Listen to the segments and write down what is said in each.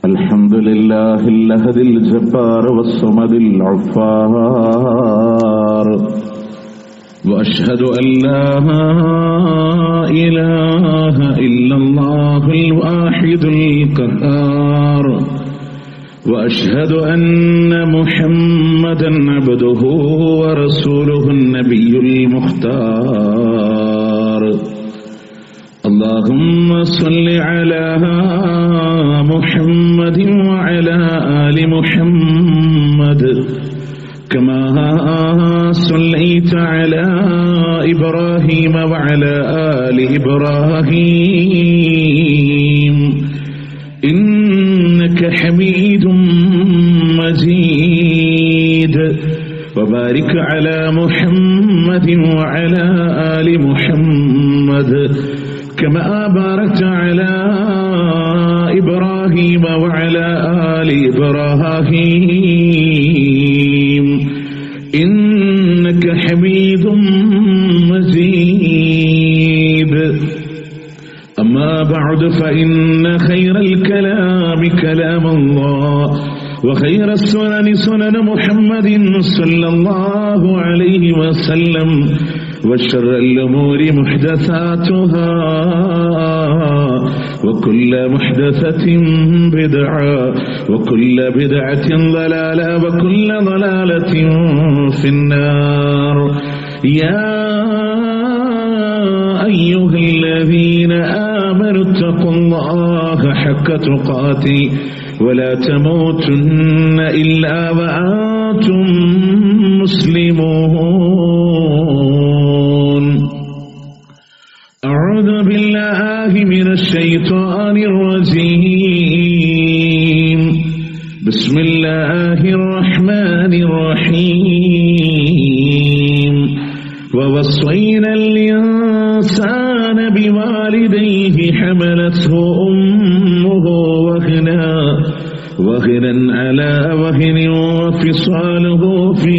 الحمد لله الأحد الجبار والصمد الغفار وأشهد أن لا إله إلا الله الواحد القهار وأشهد أن محمدا عبده ورسوله النبي المختار اللهم صل على محمد وعلى آل محمد كما صليت على إبراهيم وعلى آل إبراهيم إنك حميد مجيد وبارك على محمد وعلى آل محمد كما باركت على إبراهيم وعلى آل إبراهيم إنك حميد مجيد أما بعد فإن خير الكلام كلام الله وخير السنن سنن محمد صلى الله عليه وسلم وشر الأمور محدثاتها وكل محدثة بدعة وكل بدعة ضلالة وكل ضلالة في النار يا أيها الذين آمنوا اتقوا الله حق تقاته ولا تموتن إلا وأنتم مسلمون أعوذ بالله من الشيطان الرجيم بسم الله الرحمن الرحيم ووصينا الإنسان بوالديه حملته أمه وهنا على وهن وفصاله في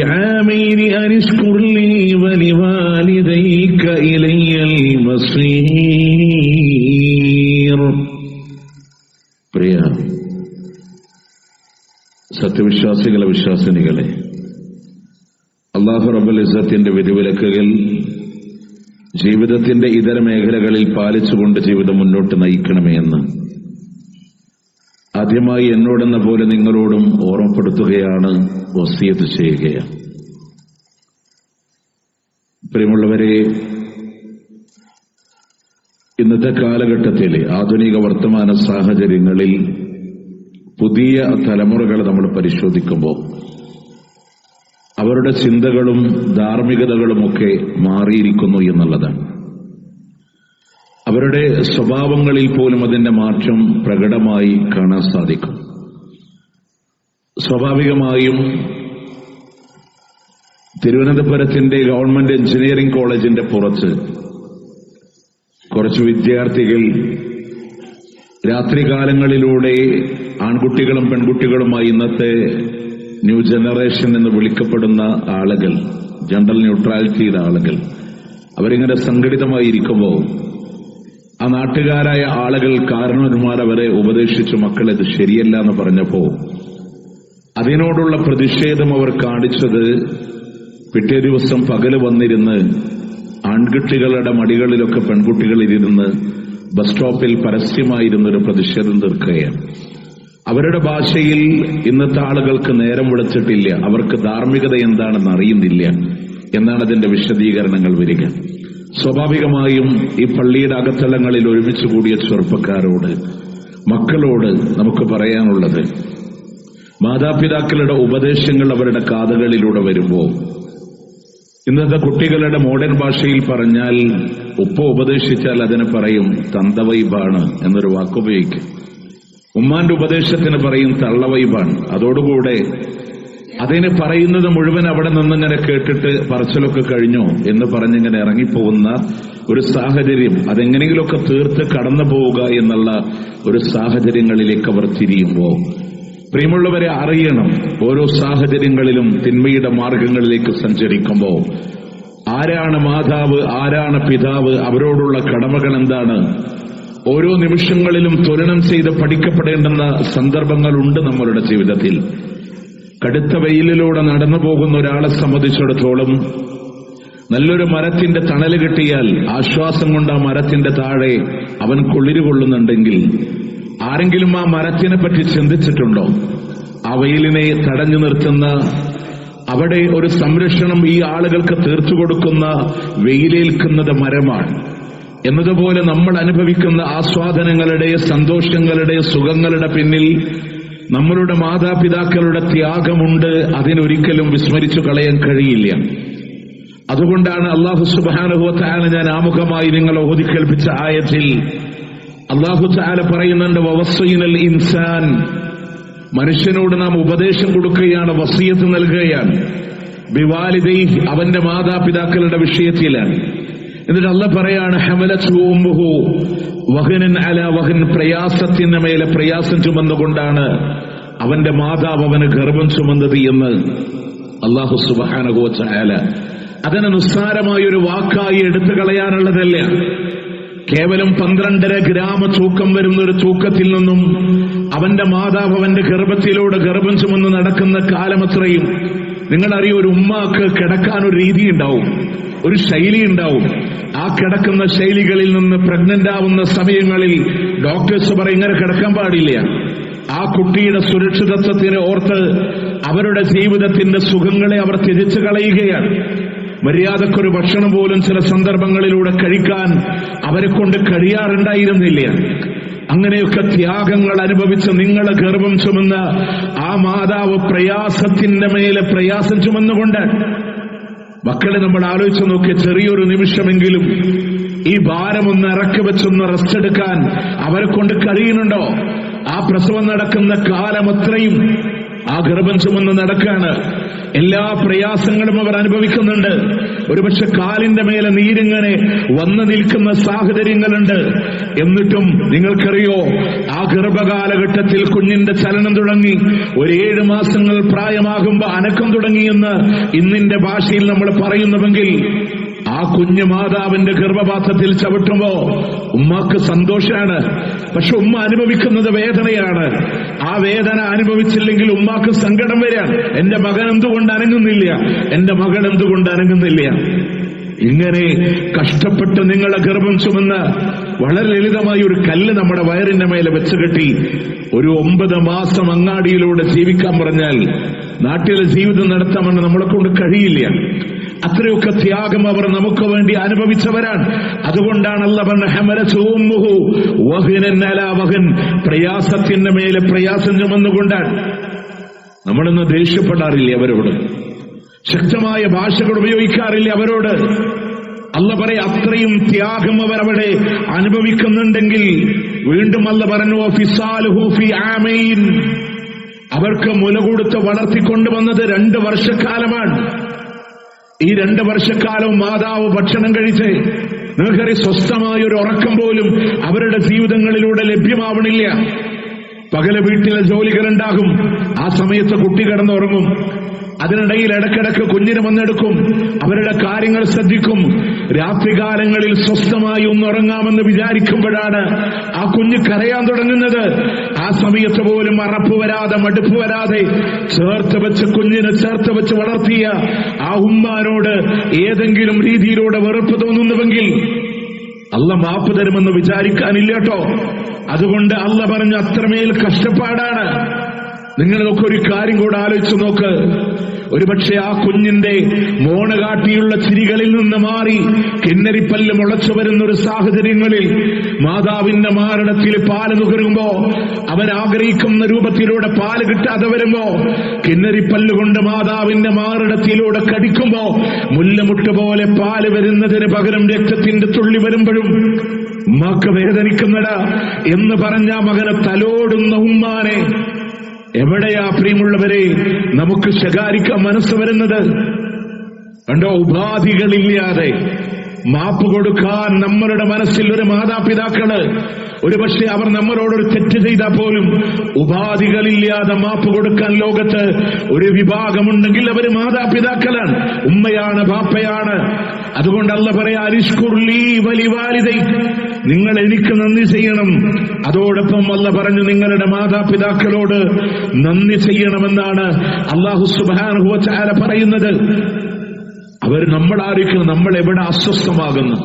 عامين أن اشكر لي ولوالديك إلي المصير. പ്രിയ സത്യവിശ്വാസികളെ വിശ്വാസിനികളെ, അല്ലാഹു റബ്ബുൽ ഇസ്സത്തിന്റെ വിധിവിലക്കുകൾ ജീവിതത്തിന്റെ ഇതര മേഖലകളിൽ പാലിച്ചുകൊണ്ട് ജീവിതം മുന്നോട്ട് നയിക്കണമേ എന്ന് ആദ്യമായി എന്നോടെന്ന പോലെ നിങ്ങളോടും ഓർമ്മപ്പെടുത്തുകയാണ്, വസിയത്ത് ചെയ്യുകയാണ്. പ്രിയമുള്ളവരെ, ഇന്നത്തെ കാലഘട്ടത്തിലെ ആധുനിക വർത്തമാന സാഹചര്യങ്ങളിൽ പുതിയ തലമുറകളെ നമ്മൾ പരിശോധിക്കുമ്പോൾ അവരുടെ ചിന്തകളും ധാർമ്മികതകളുമൊക്കെ മാറിയിരിക്കുന്നു എന്നുള്ളതാണ്. അവരുടെ സ്വഭാവങ്ങളിൽ പോലും അതിന്റെ മാറ്റം പ്രകടമായി കാണാൻ സാധിക്കും. സ്വാഭാവികമായും തിരുവനന്തപുരത്തിന്റെ ഗവൺമെന്റ് എഞ്ചിനീയറിംഗ് കോളേജിന്റെ പുറത്ത് കുറച്ച് വിദ്യാർത്ഥികൾ രാത്രികാലങ്ങളിലൂടെ ആൺകുട്ടികളും പെൺകുട്ടികളുമായി ഇന്നത്തെ ന്യൂ ജനറേഷൻ എന്ന് വിളിക്കപ്പെടുന്ന ആളുകൾ, ജെൻഡർ ന്യൂട്രാലിറ്റിയുടെ ആളുകൾ, അവരിങ്ങനെ സംഘടിതമായിരിക്കുമ്പോൾ ആ നാട്ടുകാരായ ആളുകൾ കാരണവന്മാരവരെ ഉപദേശിച്ചു, മക്കളെ ഇത് ശരിയല്ല എന്ന് പറഞ്ഞപ്പോൾ അതിനോടുള്ള പ്രതിഷേധം അവർ കാണിച്ചത് പിറ്റേ ദിവസം പകല് വന്നിരുന്ന് ആൺകുട്ടികളുടെ മടികളിലൊക്കെ പെൺകുട്ടികളിലിരുന്ന് ബസ് സ്റ്റോപ്പിൽ പരസ്യമായിരുന്നൊരു പ്രതിഷേധം തീർക്കുകയാണ്. അവരുടെ ഭാഷയിൽ ഇന്നത്തെ ആളുകൾക്ക് നേരം വിളിച്ചിട്ടില്ല, അവർക്ക് ധാർമ്മികത എന്താണെന്ന് അറിയുന്നില്ല എന്നാണ് അതിന്റെ വിശദീകരണങ്ങൾ വരിക. സ്വാഭാവികമായും ഈ പള്ളിയുടെ അകത്തളങ്ങളിൽ ഒരുമിച്ച് കൂടിയ ചെറുപ്പക്കാരോട്, മക്കളോട് നമുക്ക് പറയാനുള്ളത്, മാതാപിതാക്കളുടെ ഉപദേശങ്ങൾ അവരുടെ കാതുകളിലൂടെ വരുമ്പോൾ ഇന്നത്തെ കുട്ടികളുടെ മോഡേൺ ഭാഷയിൽ പറഞ്ഞാൽ ഉപ്പ ഉപദേശിച്ചാൽ അതിന് പറയും തന്തവൈബാണ് എന്നൊരു വാക്കുപയോഗിക്കും. ഉമ്മാന്റെ ഉപദേശത്തിന് പറയും തള്ളവൈബാണ്. അതോടുകൂടെ അതിന് പറയുന്നത് മുഴുവൻ അവിടെ നിന്നിങ്ങനെ കേട്ടിട്ട് പറച്ചിലൊക്കെ കഴിഞ്ഞോ എന്ന് പറഞ്ഞിങ്ങനെ ഇറങ്ങിപ്പോകുന്ന ഒരു സാഹചര്യം, അതെങ്ങനെങ്കിലുമൊക്കെ തീർത്ത് കടന്നു പോവുക എന്നുള്ള ഒരു സാഹചര്യങ്ങളിലേക്ക് അവർ തിരിയുമ്പോൾ, പ്രിയമുള്ളവരെ അറിയണം, ഓരോ സാഹചര്യങ്ങളിലും തിന്മയുടെ മാർഗങ്ങളിലേക്ക് സഞ്ചരിക്കുമ്പോൾ ആരാണ് മാതാവ്, ആരാണ് പിതാവ്, അവരോടുള്ള കടമകൾ എന്താണ്, ഓരോ നിമിഷങ്ങളിലും തുലനം ചെയ്ത് പഠിക്കപ്പെടേണ്ടുന്ന സന്ദർഭങ്ങളുണ്ട് നമ്മളുടെ ജീവിതത്തിൽ. കടുത്ത വെയിലിലൂടെ നടന്നു പോകുന്ന ഒരാളെ സംബന്ധിച്ചിടത്തോളം നല്ലൊരു മരത്തിന്റെ തണല് കിട്ടിയാൽ ആശ്വാസം കൊണ്ട് ആ മരത്തിന്റെ താഴെ അവൻ കുളിര് കൊള്ളുന്നുണ്ടെങ്കിൽ ആരെങ്കിലും ആ മരത്തിനെ പറ്റി ചിന്തിച്ചിട്ടുണ്ടോ? ആ വെയിലിനെ തടഞ്ഞു നിർത്തുന്ന, അവിടെ ഒരു സംരക്ഷണം ഈ ആളുകൾക്ക് തീർത്തു കൊടുക്കുന്ന, വെയിലേൽക്കുന്നത് മരമാണ് എന്നതുപോലെ നമ്മൾ അനുഭവിക്കുന്ന ആസ്വാദനങ്ങളുടെ, സന്തോഷങ്ങളുടെ, സുഖങ്ങളുടെ പിന്നിൽ നമ്മളുടെ മാതാപിതാക്കളുടെ ത്യാഗമുണ്ട്. അതിനൊരിക്കലും വിസ്മരിച്ചു കളയാൻ കഴിയില്ല. അതുകൊണ്ടാണ് അല്ലാഹു സുബ്ഹാനഹു വ തആല ഞാൻ ആമുഖമായി നിങ്ങൾ ഓതി കേൾപ്പിച്ച ആയത്തിൽ അല്ലാഹു തആല പറയുന്നുണ്ട്, വവസ്സൈനൽ ഇൻസാൻ, മനുഷ്യനോട് നാം ഉപദേശം കൊടുക്കുകയാണ്, വസിയത്ത് നൽകുകയാണ്, ബിവാലിദൈഹി, അവന്റെ മാതാപിതാക്കളുടെ വിഷയത്തിലാണ്. എന്നിട്ട് അല്ലാഹു പറയാണ്, ഹമലത്ഹു ഉമ്മുഹു വഹനൻ അലാ വഹൻ, പ്രയാസത്തിന് മേലെ പ്രയാസം ചുമന്നുകൊണ്ടാണ് അവന്റെ മാതാവ് അവന് ഗർഭം ചുമന്നത് എന്ന് അല്ലാഹു സുബ്ഹാനഹു വ തആല അതിനെ നിസ്സാരമായൊരു വാക്കായി എടുത്തു കളയാനുള്ളതല്ല. കേവലം 12.5 ഗ്രാം തൂക്കം വരുന്ന ഒരു തൂക്കത്തിൽ നിന്നും അവന്റെ മാതാവ് അവന്റെ ഗർഭത്തിലൂടെ ഗർഭം ചുമന്ന് നടക്കുന്ന കാലമത്രയും നിങ്ങളറിയോ, ഒരു ഉമ്മാക്ക് കിടക്കാനൊരു രീതി ഉണ്ടാവും, ഒരു ശൈലി ഉണ്ടാവും. ആ കിടക്കുന്ന ശൈലികളിൽ നിന്ന് പ്രഗ്നന്റ് ആവുന്ന സമയങ്ങളിൽ ഡോക്ടേഴ്സ് പറയും ഇങ്ങനെ കിടക്കാൻ പാടില്ല. ആ കുട്ടിയുടെ സുരക്ഷിതത്വത്തിനെ ഓർത്ത് അവരുടെ ജീവിതത്തിന്റെ സുഖങ്ങളെ അവർ ത്യജിച്ചു കളയുകയാണ്. മര്യാദക്കൊരു ഭക്ഷണം പോലും ചില സന്ദർഭങ്ങളിലൂടെ കഴിക്കാൻ അവരെ കൊണ്ട് കഴിയാറുണ്ടായിരുന്നില്ല. അങ്ങനെയൊക്കെ ത്യാഗങ്ങൾ അനുഭവിച്ച് നിങ്ങളെ ഗർഭം ചുമന്ന ആ മാതാവ് പ്രയാസത്തിന്റെ മേലെ പ്രയാസം ചുമന്നുകൊണ്ട്, മക്കളെ നമ്മൾ ആലോചിച്ച് നോക്കിയ ചെറിയൊരു നിമിഷമെങ്കിലും ഈ ഭാരമൊന്ന് ഇറക്കി വെച്ചൊന്ന് റെസ്റ്റ് എടുക്കാൻ അവരെ കൊണ്ട് കഴിയുന്നുണ്ടോ? ആ പ്രസവം നടക്കുന്ന കാലമത്രയും ആ ഗർഭം ചുമന്ന് നടക്കാണ്. എല്ലാ പ്രയാസങ്ങളും അവർ അനുഭവിക്കുന്നുണ്ട്. ഒരുപക്ഷെ കാലിന്റെ മേലെ നീരിങ്ങനെ വന്നു നിൽക്കുന്ന സാഹചര്യങ്ങളുണ്ട്. എന്നിട്ടും നിങ്ങൾക്കറിയോ, ആ ഗർഭകാലഘട്ടത്തിൽ കുഞ്ഞിന്റെ ചലനം തുടങ്ങി, ഒരു 7 മാസങ്ങൾ പ്രായമാകുമ്പോ അനക്കം തുടങ്ങിയെന്ന് ഇന്നിന്റെ ഭാഷയിൽ നമ്മൾ പറയുന്നുവെങ്കിൽ, ആ കുഞ്ഞു മാതാവിന്റെ ഗർഭപാത്രത്തിൽ ചവിട്ടുമ്പോ ഉമ്മാക്ക് സന്തോഷാണ്. പക്ഷെ ഉമ്മ അനുഭവിക്കുന്നത് വേദനയാണ്. ആ വേദന അനുഭവിച്ചില്ലെങ്കിൽ ഉമ്മാക്ക് സങ്കടം വരാൻ, എന്റെ മകൻ എന്തുകൊണ്ട് അനങ്ങുന്നില്ല, എന്റെ മകൾ എന്തുകൊണ്ട് അനങ്ങുന്നില്ല. ഇങ്ങനെ കഷ്ടപ്പെട്ട് നിങ്ങളെ ഗർഭം ചുമന്ന് വളരെ ലളിതമായി ഒരു കല്ല് നമ്മുടെ വയറിന്റെ മേലെ വെച്ച് കെട്ടി ഒരു 9 മാസം അങ്ങാടിയിലൂടെ ജീവിക്കാൻ പറഞ്ഞാൽ നാട്ടിലെ ജീവിതം നടത്താമെന്ന് നമ്മളെ കൊണ്ട് കഴിയില്ല. അത്രയൊക്കെ ത്യാഗം അവർ നമുക്ക് വേണ്ടി അനുഭവിച്ചവരാണ്. അതുകൊണ്ടാണ് അല്ലാഹു പറഞ്ഞ ഹമലത്ഹു ഉമ്മുഹു വഹനൻ അലാ വഹൻ, പ്രയാസത്തിന്റെ മേലെ പ്രയാസം ചുമന്നുകൊണ്ടാണ്. നമ്മളിന്ന് ദേഷ്യപ്പെടാറില്ല അവരോട്, ശക്തമായ ഭാഷകൾ ഉപയോഗിക്കാറില്ല അവരോട്. അല്ലാഹു പറയും അത്രയും ത്യാഗം അവരവിടെ അനുഭവിക്കുന്നുണ്ടെങ്കിൽ വീണ്ടും അല്ലാഹു പറഞ്ഞു ഫിസാലുഹു ഫി ആമൈൻ, അവർക്ക് മുല കൊടുത്ത് വളർത്തിക്കൊണ്ടുവന്നത് 2 വർഷക്കാലമാണ്. ഈ 2 വർഷക്കാലവും മാതാവ് ഭക്ഷണം കഴിച്ച്, നിങ്ങൾക്കറിയാം, സ്വസ്ഥമായൊരു ഉറക്കം പോലും അവരുടെ ജീവിതങ്ങളിലൂടെ ലഭ്യമാവണില്ല. പകല് വീട്ടിലെ ജോലികളുണ്ടാകും, ആ സമയത്ത് കുട്ടി കിടന്നുറങ്ങും. അതിനിടയിൽ ഇടക്കിടക്ക് കുഞ്ഞിനെ വന്നെടുക്കും, അവരുടെ കാര്യങ്ങൾ ശ്രദ്ധിക്കും. രാത്രികാലങ്ങളിൽ സ്വസ്ഥമായി ഒന്നുറങ്ങാമെന്ന് വിചാരിക്കുമ്പോഴാണ് ആ കുഞ്ഞ് കരയാൻ തുടങ്ങുന്നത്. ആ സമയത്ത് പോലും അറപ്പ് വരാതെ, മടുപ്പ് വരാതെ കുഞ്ഞിനെ ചേർത്ത് വെച്ച് വളർത്തിയ ആ ഉമ്മാനോട് ഏതെങ്കിലും രീതിയിലൂടെ വെറുപ്പ് തോന്നുന്നുവെങ്കിൽ അല്ലാഹു മാപ്പ് തരുമെന്ന് വിചാരിക്കാനില്ലട്ടോ. അതുകൊണ്ട് അല്ലാഹു പറഞ്ഞു അത്രമേൽ കഷ്ടപ്പാടാണ്. നിങ്ങളൊക്കെ ഒരു കാര്യം കൂടെ ആലോചിച്ചു നോക്ക്. ഒരുപക്ഷെ ആ കുഞ്ഞിന്റെ മോണ കാട്ടിയുള്ള ചിരികളിൽ നിന്ന് മാറി കിന്നരിപ്പല്ല് മുളച്ചു വരുന്നൊരു സാഹചര്യങ്ങളിൽ മാതാവിന്റെ മാറിടത്തിൽ പാല് നുകരുമ്പോ, അവൻ ആഗ്രഹിക്കുന്ന രൂപത്തിലൂടെ പാല് കിട്ടാതെ വരുമ്പോ, കിന്നരിപ്പല്ലുകൊണ്ട് മാതാവിന്റെ മാറിടത്തിലൂടെ കടിക്കുമ്പോ മുല്ലമുട്ട് പോലെ പാല് വരുന്നതിന് പകരം രക്തത്തിന്റെ തുള്ളി വരുമ്പോഴും ഉമ്മാക്ക് വേദനിക്കുന്നടാ എന്ന് പറഞ്ഞ മകനെ തലോടുന്ന ഉമ്മാനെ എവിടെയാ പ്രിയമുള്ളവരെ നമുക്ക് ശകാരിക്കാൻ മനസ്സ് വരുന്നത്? കണ്ടോ, ഉപാധികളില്ലാതെ മാപ്പ് കൊടുക്കാൻ നമ്മളുടെ മനസ്സിൽ ഒരു മാതാപിതാക്കള് ഒരുപക്ഷെ അവർ നമ്മളോടൊരു തെറ്റ് ചെയ്താൽ പോലും ഉപാധികളില്ലാതെ മാപ്പ് കൊടുക്കാൻ ലോകത്ത് ഒരു വിഭാഗമുണ്ടെങ്കിൽ അവർ മാതാപിതാക്കളാണ്, ഉമ്മയാണ്, ബാപ്പയാണ്. അതുകൊണ്ട് അല്ലാഹു പറയാ അരിഷ്കുർലി വലിവാലിദൈ, നിങ്ങൾ എനിക്ക് നന്ദി ചെയ്യണം. അതോടൊപ്പം അല്ലാഹു പറഞ്ഞു നിങ്ങളുടെ മാതാപിതാക്കളോട് നന്ദി ചെയ്യണമെന്നാണ് അല്ലാഹു സുബ്ഹാനഹു വ തആല പറയുന്നത്. അവർ നമ്മളായിരിക്കും, നമ്മൾ എവിടെ അസ്വസ്ഥമാകുന്നു,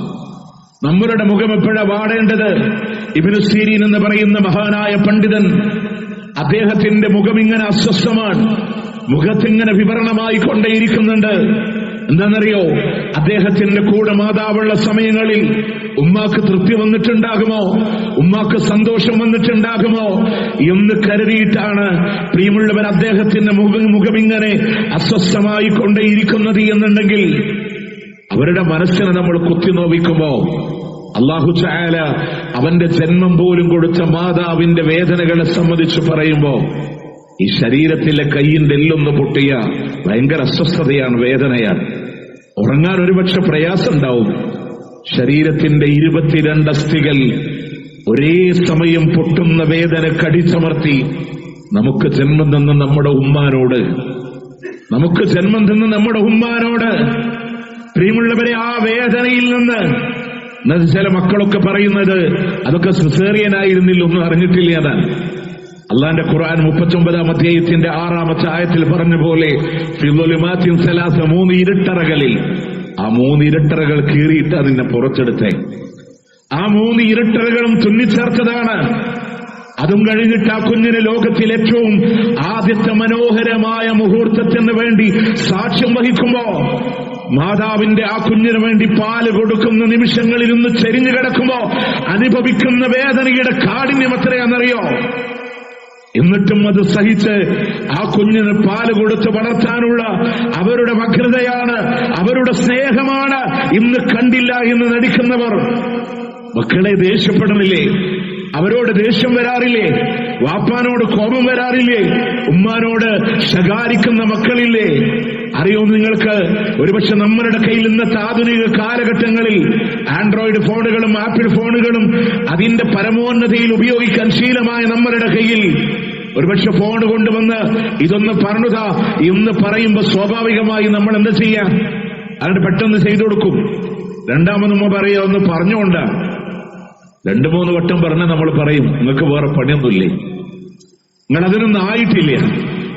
നമ്മളുടെ മുഖം എപ്പോഴാ വാടേണ്ടത്. ഇബ്നു സീരീൻ എന്ന് പറയുന്ന മഹാനായ പണ്ഡിതൻ, അദ്ദേഹത്തിന്റെ മുഖം ഇങ്ങനെ അസ്വസ്ഥമാണ്, മുഖത്തിങ്ങനെ വിവരണമായി കൊണ്ടേയിരിക്കുന്നുണ്ട്. എന്താണെന്നറിയോ, അദ്ദേഹത്തിന്റെ കൂടെ മാതാവുള്ള സമയങ്ങളിൽ ഉമ്മാക്ക് തൃപ്തി വന്നിട്ടുണ്ടാകുമോ, ഉമ്മാക്ക് സന്തോഷം വന്നിട്ടുണ്ടാകുമോ എന്ന് കരുതിയിട്ടാണ് പ്രിയമുള്ളവർ അദ്ദേഹത്തിന്റെ മുഖമിങ്ങനെ അസ്വസ്ഥമായി കൊണ്ടേയിരിക്കുന്നത് എന്നുണ്ടെങ്കിൽ അവരുടെ മനസ്സിനെ നമ്മൾ കുത്തിനോവിക്കുമ്പോ അല്ലാഹു തആല അവന്റെ ജന്മം പോലും കൊടുത്ത മാതാവിന്റെ വേദനകളെ സംബന്ധിച്ച് പറയുമ്പോ ഈ ശരീരത്തിലെ കൈയിന്റെ എല്ലൊന്ന് പൊട്ടിയ ഭയങ്കര അസ്വസ്ഥതയാണ്, വേദനയാണ്. ഉറങ്ങാൻ ഒരുപക്ഷെ പ്രയാസം ഉണ്ടാവും. ശരീരത്തിന്റെ 22 അസ്ഥികൾ ഒരേ സമയം പൊട്ടുന്ന വേദന കടിച്ചമർത്തി നമുക്ക് ജന്മം തന്ന നമ്മുടെ ഉമ്മാനോട് പ്രിയമുള്ളവരെ ആ വേദനയിൽ നിന്ന് ചില മക്കളൊക്കെ പറയുന്നത് അതൊക്കെ സിസേറിയനായിരുന്നില്ല, ഒന്നും അറിഞ്ഞിട്ടില്ല. അതാണ് അള്ളാന്റെ ഖുർആൻ 39-ാം അധ്യായത്തിന്റെ 6-ാമത്തെ ആയത്തിൽ പറഞ്ഞ പോലെ ഫിളുലുമാത്തിൻ സലാസ, 3 ഇരുട്ടറകളിൽ, ആ 3 ഇരുട്ടറകൾ കീറിയിട്ട് അതിനെ പുറത്തെടുത്തേ. ആ 3 ഇരുട്ടറകളും തുന്നിച്ചേർത്തതാണ്. അതും കഴിഞ്ഞിട്ട് ആ കുഞ്ഞിന് ലോകത്തിൽ ഏറ്റവും ആദ്യത്തെ മനോഹരമായ മുഹൂർത്തത്തിന് വേണ്ടി സാക്ഷ്യം വഹിക്കുമ്പോ മാതാവിന്റെ ആ കുഞ്ഞിന് വേണ്ടി പാല് കൊടുക്കുന്ന നിമിഷങ്ങളിൽ ഒന്ന് ചെരിഞ്ഞു കിടക്കുമ്പോ അനുഭവിക്കുന്ന വേദനയുടെ കാഠിന്യം എത്രയാണെന്നറിയോ? എന്നിട്ടും അത് സഹിച്ച് ആ കുഞ്ഞിന് പാല് കൊടുത്ത് വളർത്താനുള്ള അവരുടെ വ്യഗ്രതയാണ്, അവരുടെ സ്നേഹമാണ് ഇന്ന് കണ്ടില്ല എന്ന് നടിക്കുന്നവർ. മക്കളെ ദേഷ്യപ്പെടണില്ലേ? അവരോട് ദേഷ്യം വരാറില്ലേ? വാപ്പാനോട് കോപം വരാറില്ലേ? ഉമ്മാനോട് ശകാരിക്കുന്ന മക്കളില്ലേ? അറിയോ നിങ്ങൾക്ക്, ഒരുപക്ഷെ നമ്മളുടെ കയ്യിൽ ഇന്നത്തെ ആധുനിക കാലഘട്ടങ്ങളിൽ ആൻഡ്രോയിഡ് ഫോണുകളും ആപ്പിൾ ഫോണുകളും അതിന്റെ പരമോന്നതയിൽ ഉപയോഗിക്കാൻ ശീലമായ നമ്മളുടെ കയ്യിൽ ഒരുപക്ഷെ ഫോൺ കൊണ്ടുവന്ന് ഇതൊന്ന് പറഞ്ഞുതാ എന്ന് പറയുമ്പോ സ്വാഭാവികമായി നമ്മൾ എന്താ ചെയ്യാം? അതിന് പെട്ടെന്ന് ചെയ്തു കൊടുക്കും. രണ്ടാമതുമ്മ പറയുക ഒന്ന് പറഞ്ഞുകൊണ്ടാ. 2-3 വട്ടം പറഞ്ഞ നമ്മൾ പറയും നിങ്ങൾക്ക് വേറെ പണിയൊന്നുമില്ലേ, നിങ്ങൾ അതിനൊന്നും ആയിട്ടില്ല.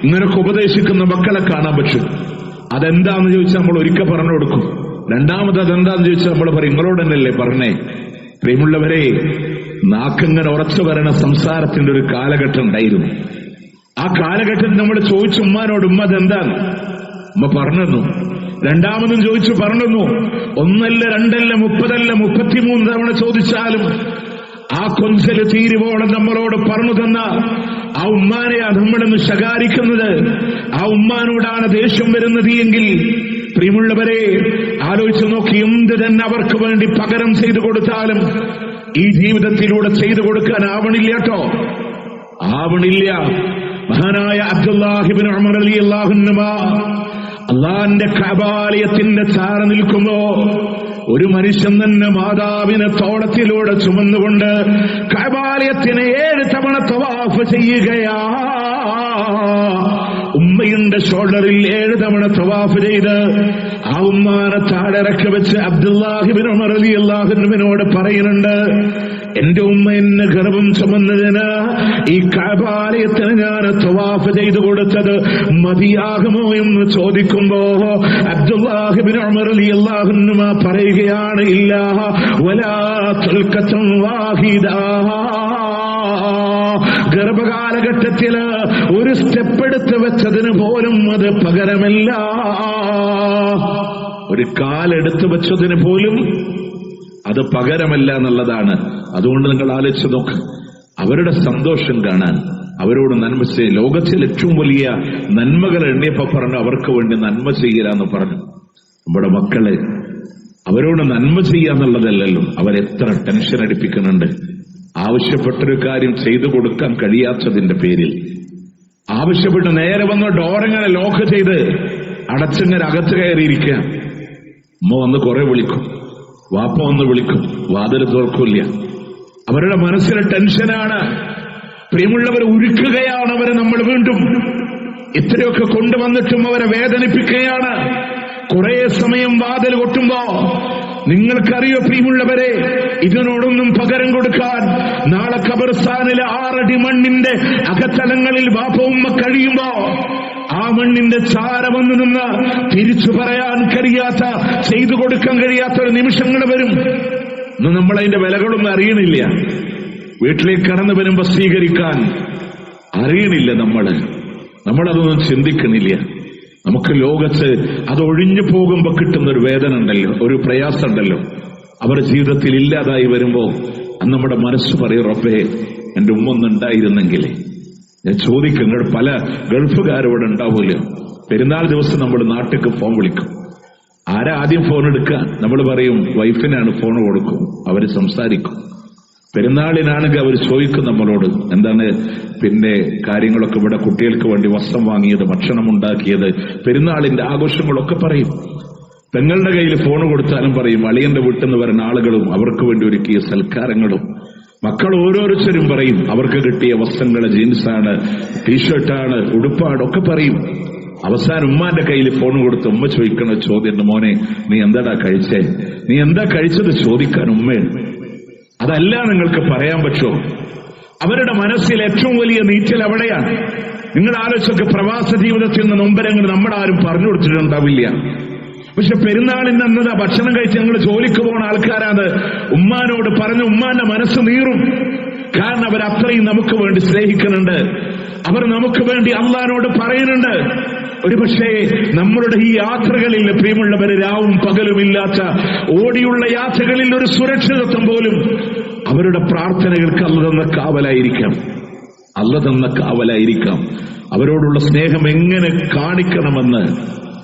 ഇങ്ങനൊക്കെ ഉപദേശിക്കുന്ന മക്കളെ കാണാൻ പറ്റും. അതെന്താന്ന് ചോദിച്ചാൽ നമ്മൾ ഒരിക്കൽ പറഞ്ഞു കൊടുക്കും. രണ്ടാമത് അതെന്താന്ന് ചോദിച്ചാൽ നമ്മൾ പറയും നിങ്ങളോട് തന്നെയല്ലേ പറഞ്ഞേ. പ്രിയമുള്ളവരെ, നാക്കിങ്ങനെ ഉറച്ചു വരണ സംസാരത്തിന്റെ ഒരു കാലഘട്ടം ഉണ്ടായിരുന്നു. ആ കാലഘട്ടത്തിൽ നമ്മൾ ചോദിച്ചു ഉമ്മാനോട്, ഉമ്മ അതെന്താണ്? ഉമ്മ പറഞ്ഞു. രണ്ടാമതും ചോദിച്ചു പറഞ്ഞു. 1 അല്ല 2 അല്ല 30 അല്ല 33 തവണ ചോദിച്ചാലും ആ കൊഞ്ചല് തീരുവോളം നമ്മളോട് പറഞ്ഞു തന്ന ആ ഉമ്മാനെയാ നമ്മളെന്ന് ശകാരിക്കുന്നത്. ആ ഉമ്മാനോടാണ് ദേഷ്യം വരുന്നത് എങ്കിൽ പ്രിയമുള്ളവരെ ആലോചിച്ചു നോക്കി, എന്ത് തന്നെ അവർക്ക് വേണ്ടി പകരം ചെയ്തു കൊടുത്താലും ഈ ജീവിതത്തിലൂടെ ചെയ്തു കൊടുക്കാൻ ആവണില്ല. മഹാനായ അബ്ദുല്ലാഹി ഇബ്നു ഉമർ റളിയല്ലാഹു അൻഹു അള്ളാന്റെ കഅബാലയത്തിന്റെ ചാര നിൽക്കുമ്പോ ഒരു മനുഷ്യൻ തന്നെ മാതാവിനെ തോളത്തിലൂടെ ചുമന്നുകൊണ്ട് കഅബാലയത്തിനെ 7 തവണ തവാഫ് ചെയ്യുകയാ. ഉമ്മയുടെ ഷോൾഡറിൽ 7 തവണ തവാഫ് ചെയ്ത് ആ ഉമ്മാനെ താഴെറക്കി വെച്ച് അബ്ദുല്ലാഹി ഇബ്നു ഉമർ റളിയല്ലാഹു അൻഹുവിനോട് പറയുന്നുണ്ട്, എന്റെ ഉമ്മ എന്നെ ഗർഭം ചുമന്നതിന് ഈ കഅബാലയത്തിന് ഞാൻ തവാഫ് ചെയ്തു കൊടുത്തത് മതിയാകുമോ എന്ന് ചോദിക്കുമ്പോ അബ്ദുല്ലാഹി ഇബ്നു ഉമർ റളിയല്ലാഹു അൻഹു പറയുകയാണ്, ഇല്ല വലാ തുൽഖത്തുൻ വാഹിദ. ഗർഭകാലഘട്ടത്തില് ഒരു സ്റ്റെപ്പ് എടുത്ത് വെച്ചതിന് പോലും അത് പകരമല്ല. ഒരു കാലെടുത്ത് വെച്ചതിന് പോലും അത് പകരമല്ല എന്നുള്ളതാണ്. അതുകൊണ്ട് നിങ്ങൾ ആലോചിച്ച് നോക്ക്, അവരുടെ സന്തോഷം കാണാൻ, അവരോട് നന്മ ചെയ്യ. ലോകത്തിൽ ഏറ്റവും വലിയ നന്മകൾ എണ്ണിയപ്പോ പറഞ്ഞു അവർക്ക് വേണ്ടി നന്മ ചെയ്യാന്ന് പറഞ്ഞു. നമ്മുടെ മക്കളെ അവരോട് നന്മ ചെയ്യാന്നുള്ളതല്ലല്ലോ, അവരെത്ര ടെൻഷൻ അടിപ്പിക്കുന്നുണ്ട്. ആവശ്യപ്പെട്ടൊരു കാര്യം ചെയ്തു കൊടുക്കാൻ കഴിയാത്തതിന്റെ പേരിൽ ആവശ്യപ്പെട്ട് നേരെ വന്ന് ഡോറിങ്ങനെ ലോക്ക് ചെയ്ത് അടച്ചിങ്ങനെ അകത്ത് കയറിയിരിക്കുക. ഉമ്മ വന്ന് കുറെ വിളിക്കും, വാപ്പ ഒന്ന് വിളിക്കും, വാതിൽ തുറക്കില്ല. അവരുടെ മനസ്സിലെ ടെൻഷനാണ്. പ്രിയമുള്ളവർ, ഉരുക്കുകയാണ് അവരെ നമ്മൾ വീണ്ടും. ഇത്രയൊക്കെ കൊണ്ടുവന്നിട്ടും അവരെ വേദനിപ്പിക്കുകയാണ്. കുറെ സമയം വാതിൽ കൊട്ടുമ്പോ നിങ്ങൾക്കറിയോ പ്രിയമുള്ളവരെ, ഇതിനോടൊന്നും പകരം കൊടുക്കാൻ നാളെ ഖബർസ്ഥാനിലെ 6 അടി മണ്ണിന്റെ അകത്തളങ്ങളിൽ വാപ്പ ഉമ്മ കഴിയുമ്പോ ആ മണ്ണിന്റെ ചാര വന്നു നിന്ന് തിരിച്ചു പറയാൻ കഴിയാത്ത, ചെയ്തു കൊടുക്കാൻ കഴിയാത്ത ഒരു നിമിഷങ്ങൾ വരും. ഇന്ന് നമ്മളതിന്റെ വിലകളൊന്നും അറിയണില്ല. വീട്ടിലേക്ക് കടന്നു വരുമ്പോ സ്വീകരിക്കാൻ അറിയണില്ല. നമ്മളതൊന്നും ചിന്തിക്കണില്ല. നമുക്ക് ലോകത്ത് അതൊഴിഞ്ഞു പോകുമ്പോ കിട്ടുന്നൊരു വേദന ഉണ്ടല്ലോ, ഒരു പ്രയാസം ഉണ്ടല്ലോ. അവരുടെ ജീവിതത്തിൽ ഇല്ലാതായി വരുമ്പോ അന്ന് നമ്മുടെ മനസ്സ് പറയും, റബ്ബേ എന്റെ ഉമ്മ ഒന്നുണ്ടായിരുന്നെങ്കിൽ. ഞാൻ ചോദിക്കും, പല ഗൾഫുകാരോട് ഉണ്ടാവൂല്ലോ, പെരുന്നാൾ ദിവസം നമ്മൾ നാട്ടിലേക്ക് ഫോൺ വിളിക്കും. ആരാ ആദ്യം ഫോൺ എടുക്കുക? നമ്മൾ പറയും വൈഫിനാണ് ഫോൺ കൊടുക്കും, അവര് സംസാരിക്കും. പെരുന്നാളിനാണെങ്കിൽ അവർ ചോദിക്കും നമ്മളോട്, എന്താണ് പിന്നെ കാര്യങ്ങളൊക്കെ, ഇവിടെ കുട്ടികൾക്ക് വേണ്ടി വസ്ത്രം വാങ്ങിയത്, ഭക്ഷണം ഉണ്ടാക്കിയത്, പെരുന്നാളിന്റെ ആഘോഷങ്ങളൊക്കെ പറയും. പെങ്ങളുടെ കയ്യിൽ ഫോൺ കൊടുത്താലും പറയും അളിയന്റെ വീട്ടിൽ നിന്ന് വരുന്ന ആളുകളും അവർക്ക് വേണ്ടി ഒരുക്കിയ സൽക്കാരങ്ങളും. മക്കൾ ഓരോരുത്തരും പറയും അവർക്ക് കിട്ടിയ വസ്ത്രങ്ങൾ, ജീൻസാണ്, ടീഷർട്ടാണ്, ഉടുപ്പാണ് ഒക്കെ പറയും. അവസാനം ഉമ്മാന്റെ കയ്യിൽ ഫോൺ കൊടുത്ത് ഉമ്മ ചോദിക്കണ ചോദ്യം, മോനെ നീ എന്താടാ കഴിച്ചേ, നീ എന്താ കഴിച്ചത് ചോദിക്കാൻ ഉമ്മയാണ്. അതല്ല നിങ്ങൾക്ക് പറയാൻ പറ്റുമോ? അവരുടെ മനസ്സിൽ ഏറ്റവും വലിയ നീറ്റൽ അവിടെയാണ്. നിങ്ങൾ ആലോചിച്ചൊക്കെ, പ്രവാസ ജീവിതത്തിൽ നിന്ന് നൊമ്പരങ്ങൾ നമ്മളാരും പറഞ്ഞു കൊടുത്തിട്ടുണ്ടാവില്ല. പക്ഷെ പെരുന്നാളിന് അന്നതാ ഭക്ഷണം കഴിച്ച് ഞങ്ങൾ ജോലിക്ക് പോകുന്ന ആൾക്കാരാണ്. ഉമ്മാനോട് പറഞ്ഞ് ഉമ്മാന്റെ മനസ്സ് നീറും. കാരണം അവരത്രയും നമുക്ക് വേണ്ടി സ്നേഹിക്കുന്നുണ്ട്. അവർ നമുക്ക് വേണ്ടി അള്ളാനോട് പറയുന്നുണ്ട്. ഒരുപക്ഷേ നമ്മളുടെ ഈ യാത്രകളിൽ പ്രിയമുള്ളവര് രാവും പകലുമില്ലാത്ത ഓടിയുള്ള യാത്രകളിൽ ഒരു സുരക്ഷിതത്വം പോലും അവരുടെ പ്രാർത്ഥനകൾക്ക് അള്ള തന്ന കാവലായിരിക്കാം. അവരോടുള്ള സ്നേഹം എങ്ങനെ കാണിക്കണമെന്ന്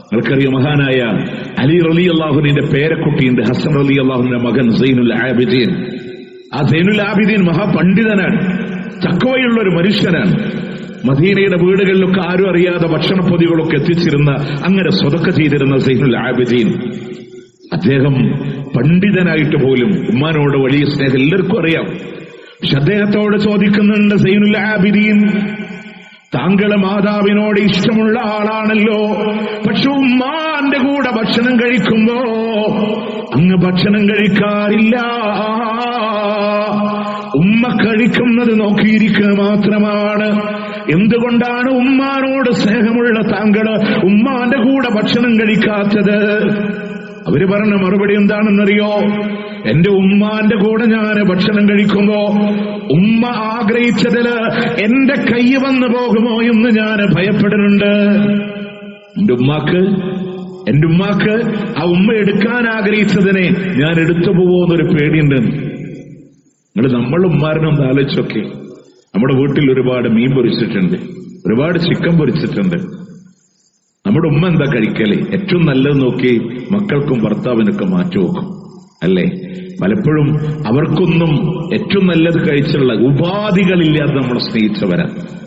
നിങ്ങൾക്കറിയാം. മഹാനായ അലി റളിയല്ലാഹുവിന്റെ പേരക്കുട്ടിയുണ്ട്, ഹസൻ റളിയല്ലാഹുവിന്റെ മകൻ സൈനുൽ ആബിദീൻ. ആ സൈനുൽ ആബിദീൻ മഹാപണ്ഡിതനാണ്, തഖ്വയുള്ള ഒരു മനുഷ്യനാണ്. മദീനയുടെ വീടുകളിലൊക്കെ ആരും അറിയാതെ ഭക്ഷണപ്പൊതികളൊക്കെ എത്തിച്ചിരുന്ന, അങ്ങനെ സ്വതക്ക ചെയ്തിരുന്ന സൈനുൽ ആബിദീൻ. അദ്ദേഹം പണ്ഡിതനായിട്ട് പോലും ഉമ്മാനോട് വലിയ സ്നേഹം എല്ലാവർക്കും അറിയാം. പക്ഷെ അദ്ദേഹത്തോട് ചോദിക്കുന്നുണ്ട്, സൈനുൽ ആബിദീൻ, താങ്കളെ മാതാവിനോട് ഇഷ്ടമുള്ള ആളാണല്ലോ, പക്ഷെ ഉമ്മാന്റെ കൂടെ ഭക്ഷണം കഴിക്കുമ്പോ അങ്ങ് ഭക്ഷണം കഴിക്കാറില്ല. ഉമ്മ കഴിക്കുന്നത് നോക്കിയിരിക്കുക മാത്രമാണ്. എന്തുകൊണ്ടാണ് ഉമ്മാനോട് സ്നേഹമുള്ള താങ്കള് ഉമ്മാന്റെ കൂടെ ഭക്ഷണം കഴിക്കാത്തത്? അവര് പറഞ്ഞ മറുപടി എന്താണെന്നറിയോ? എന്റെ ഉമ്മാന്റെ കൂടെ ഞാൻ ഭക്ഷണം കഴിക്കുമ്പോ ഉമ്മ ആഗ്രഹിച്ചതില് എന്റെ കൈ വന്നു പോകുമോ എന്ന് ഞാൻ ഭയപ്പെടുന്നുണ്ട്. എന്റെ ഉമ്മാക്ക് ആ ഉമ്മ എടുക്കാൻ ആഗ്രഹിച്ചതിനെ ഞാൻ എടുത്തു പോവോന്നൊരു പേടിയുണ്ട്. നമ്മൾ ഉമ്മാരനൊന്ന് ആലോചിച്ചൊക്കെ, നമ്മുടെ വീട്ടിൽ ഒരുപാട് മീൻ പൊരിച്ചിട്ടുണ്ട്, ഒരുപാട് ചിക്കൻ പൊരിച്ചിട്ടുണ്ട്. നമ്മുടെ ഉമ്മ എന്താ കഴിക്കല്? ഏറ്റവും നല്ലത് നോക്കി മക്കൾക്കും ഭർത്താവിനൊക്കെ മാറ്റി വെക്കും, അല്ലേ? പലപ്പോഴും അവർക്കൊന്നും ഏറ്റവും നല്ലത് കഴിച്ചുള്ള ഉപാധികളില്ലാതെ നമ്മളെ സ്നേഹിച്ചവരാ.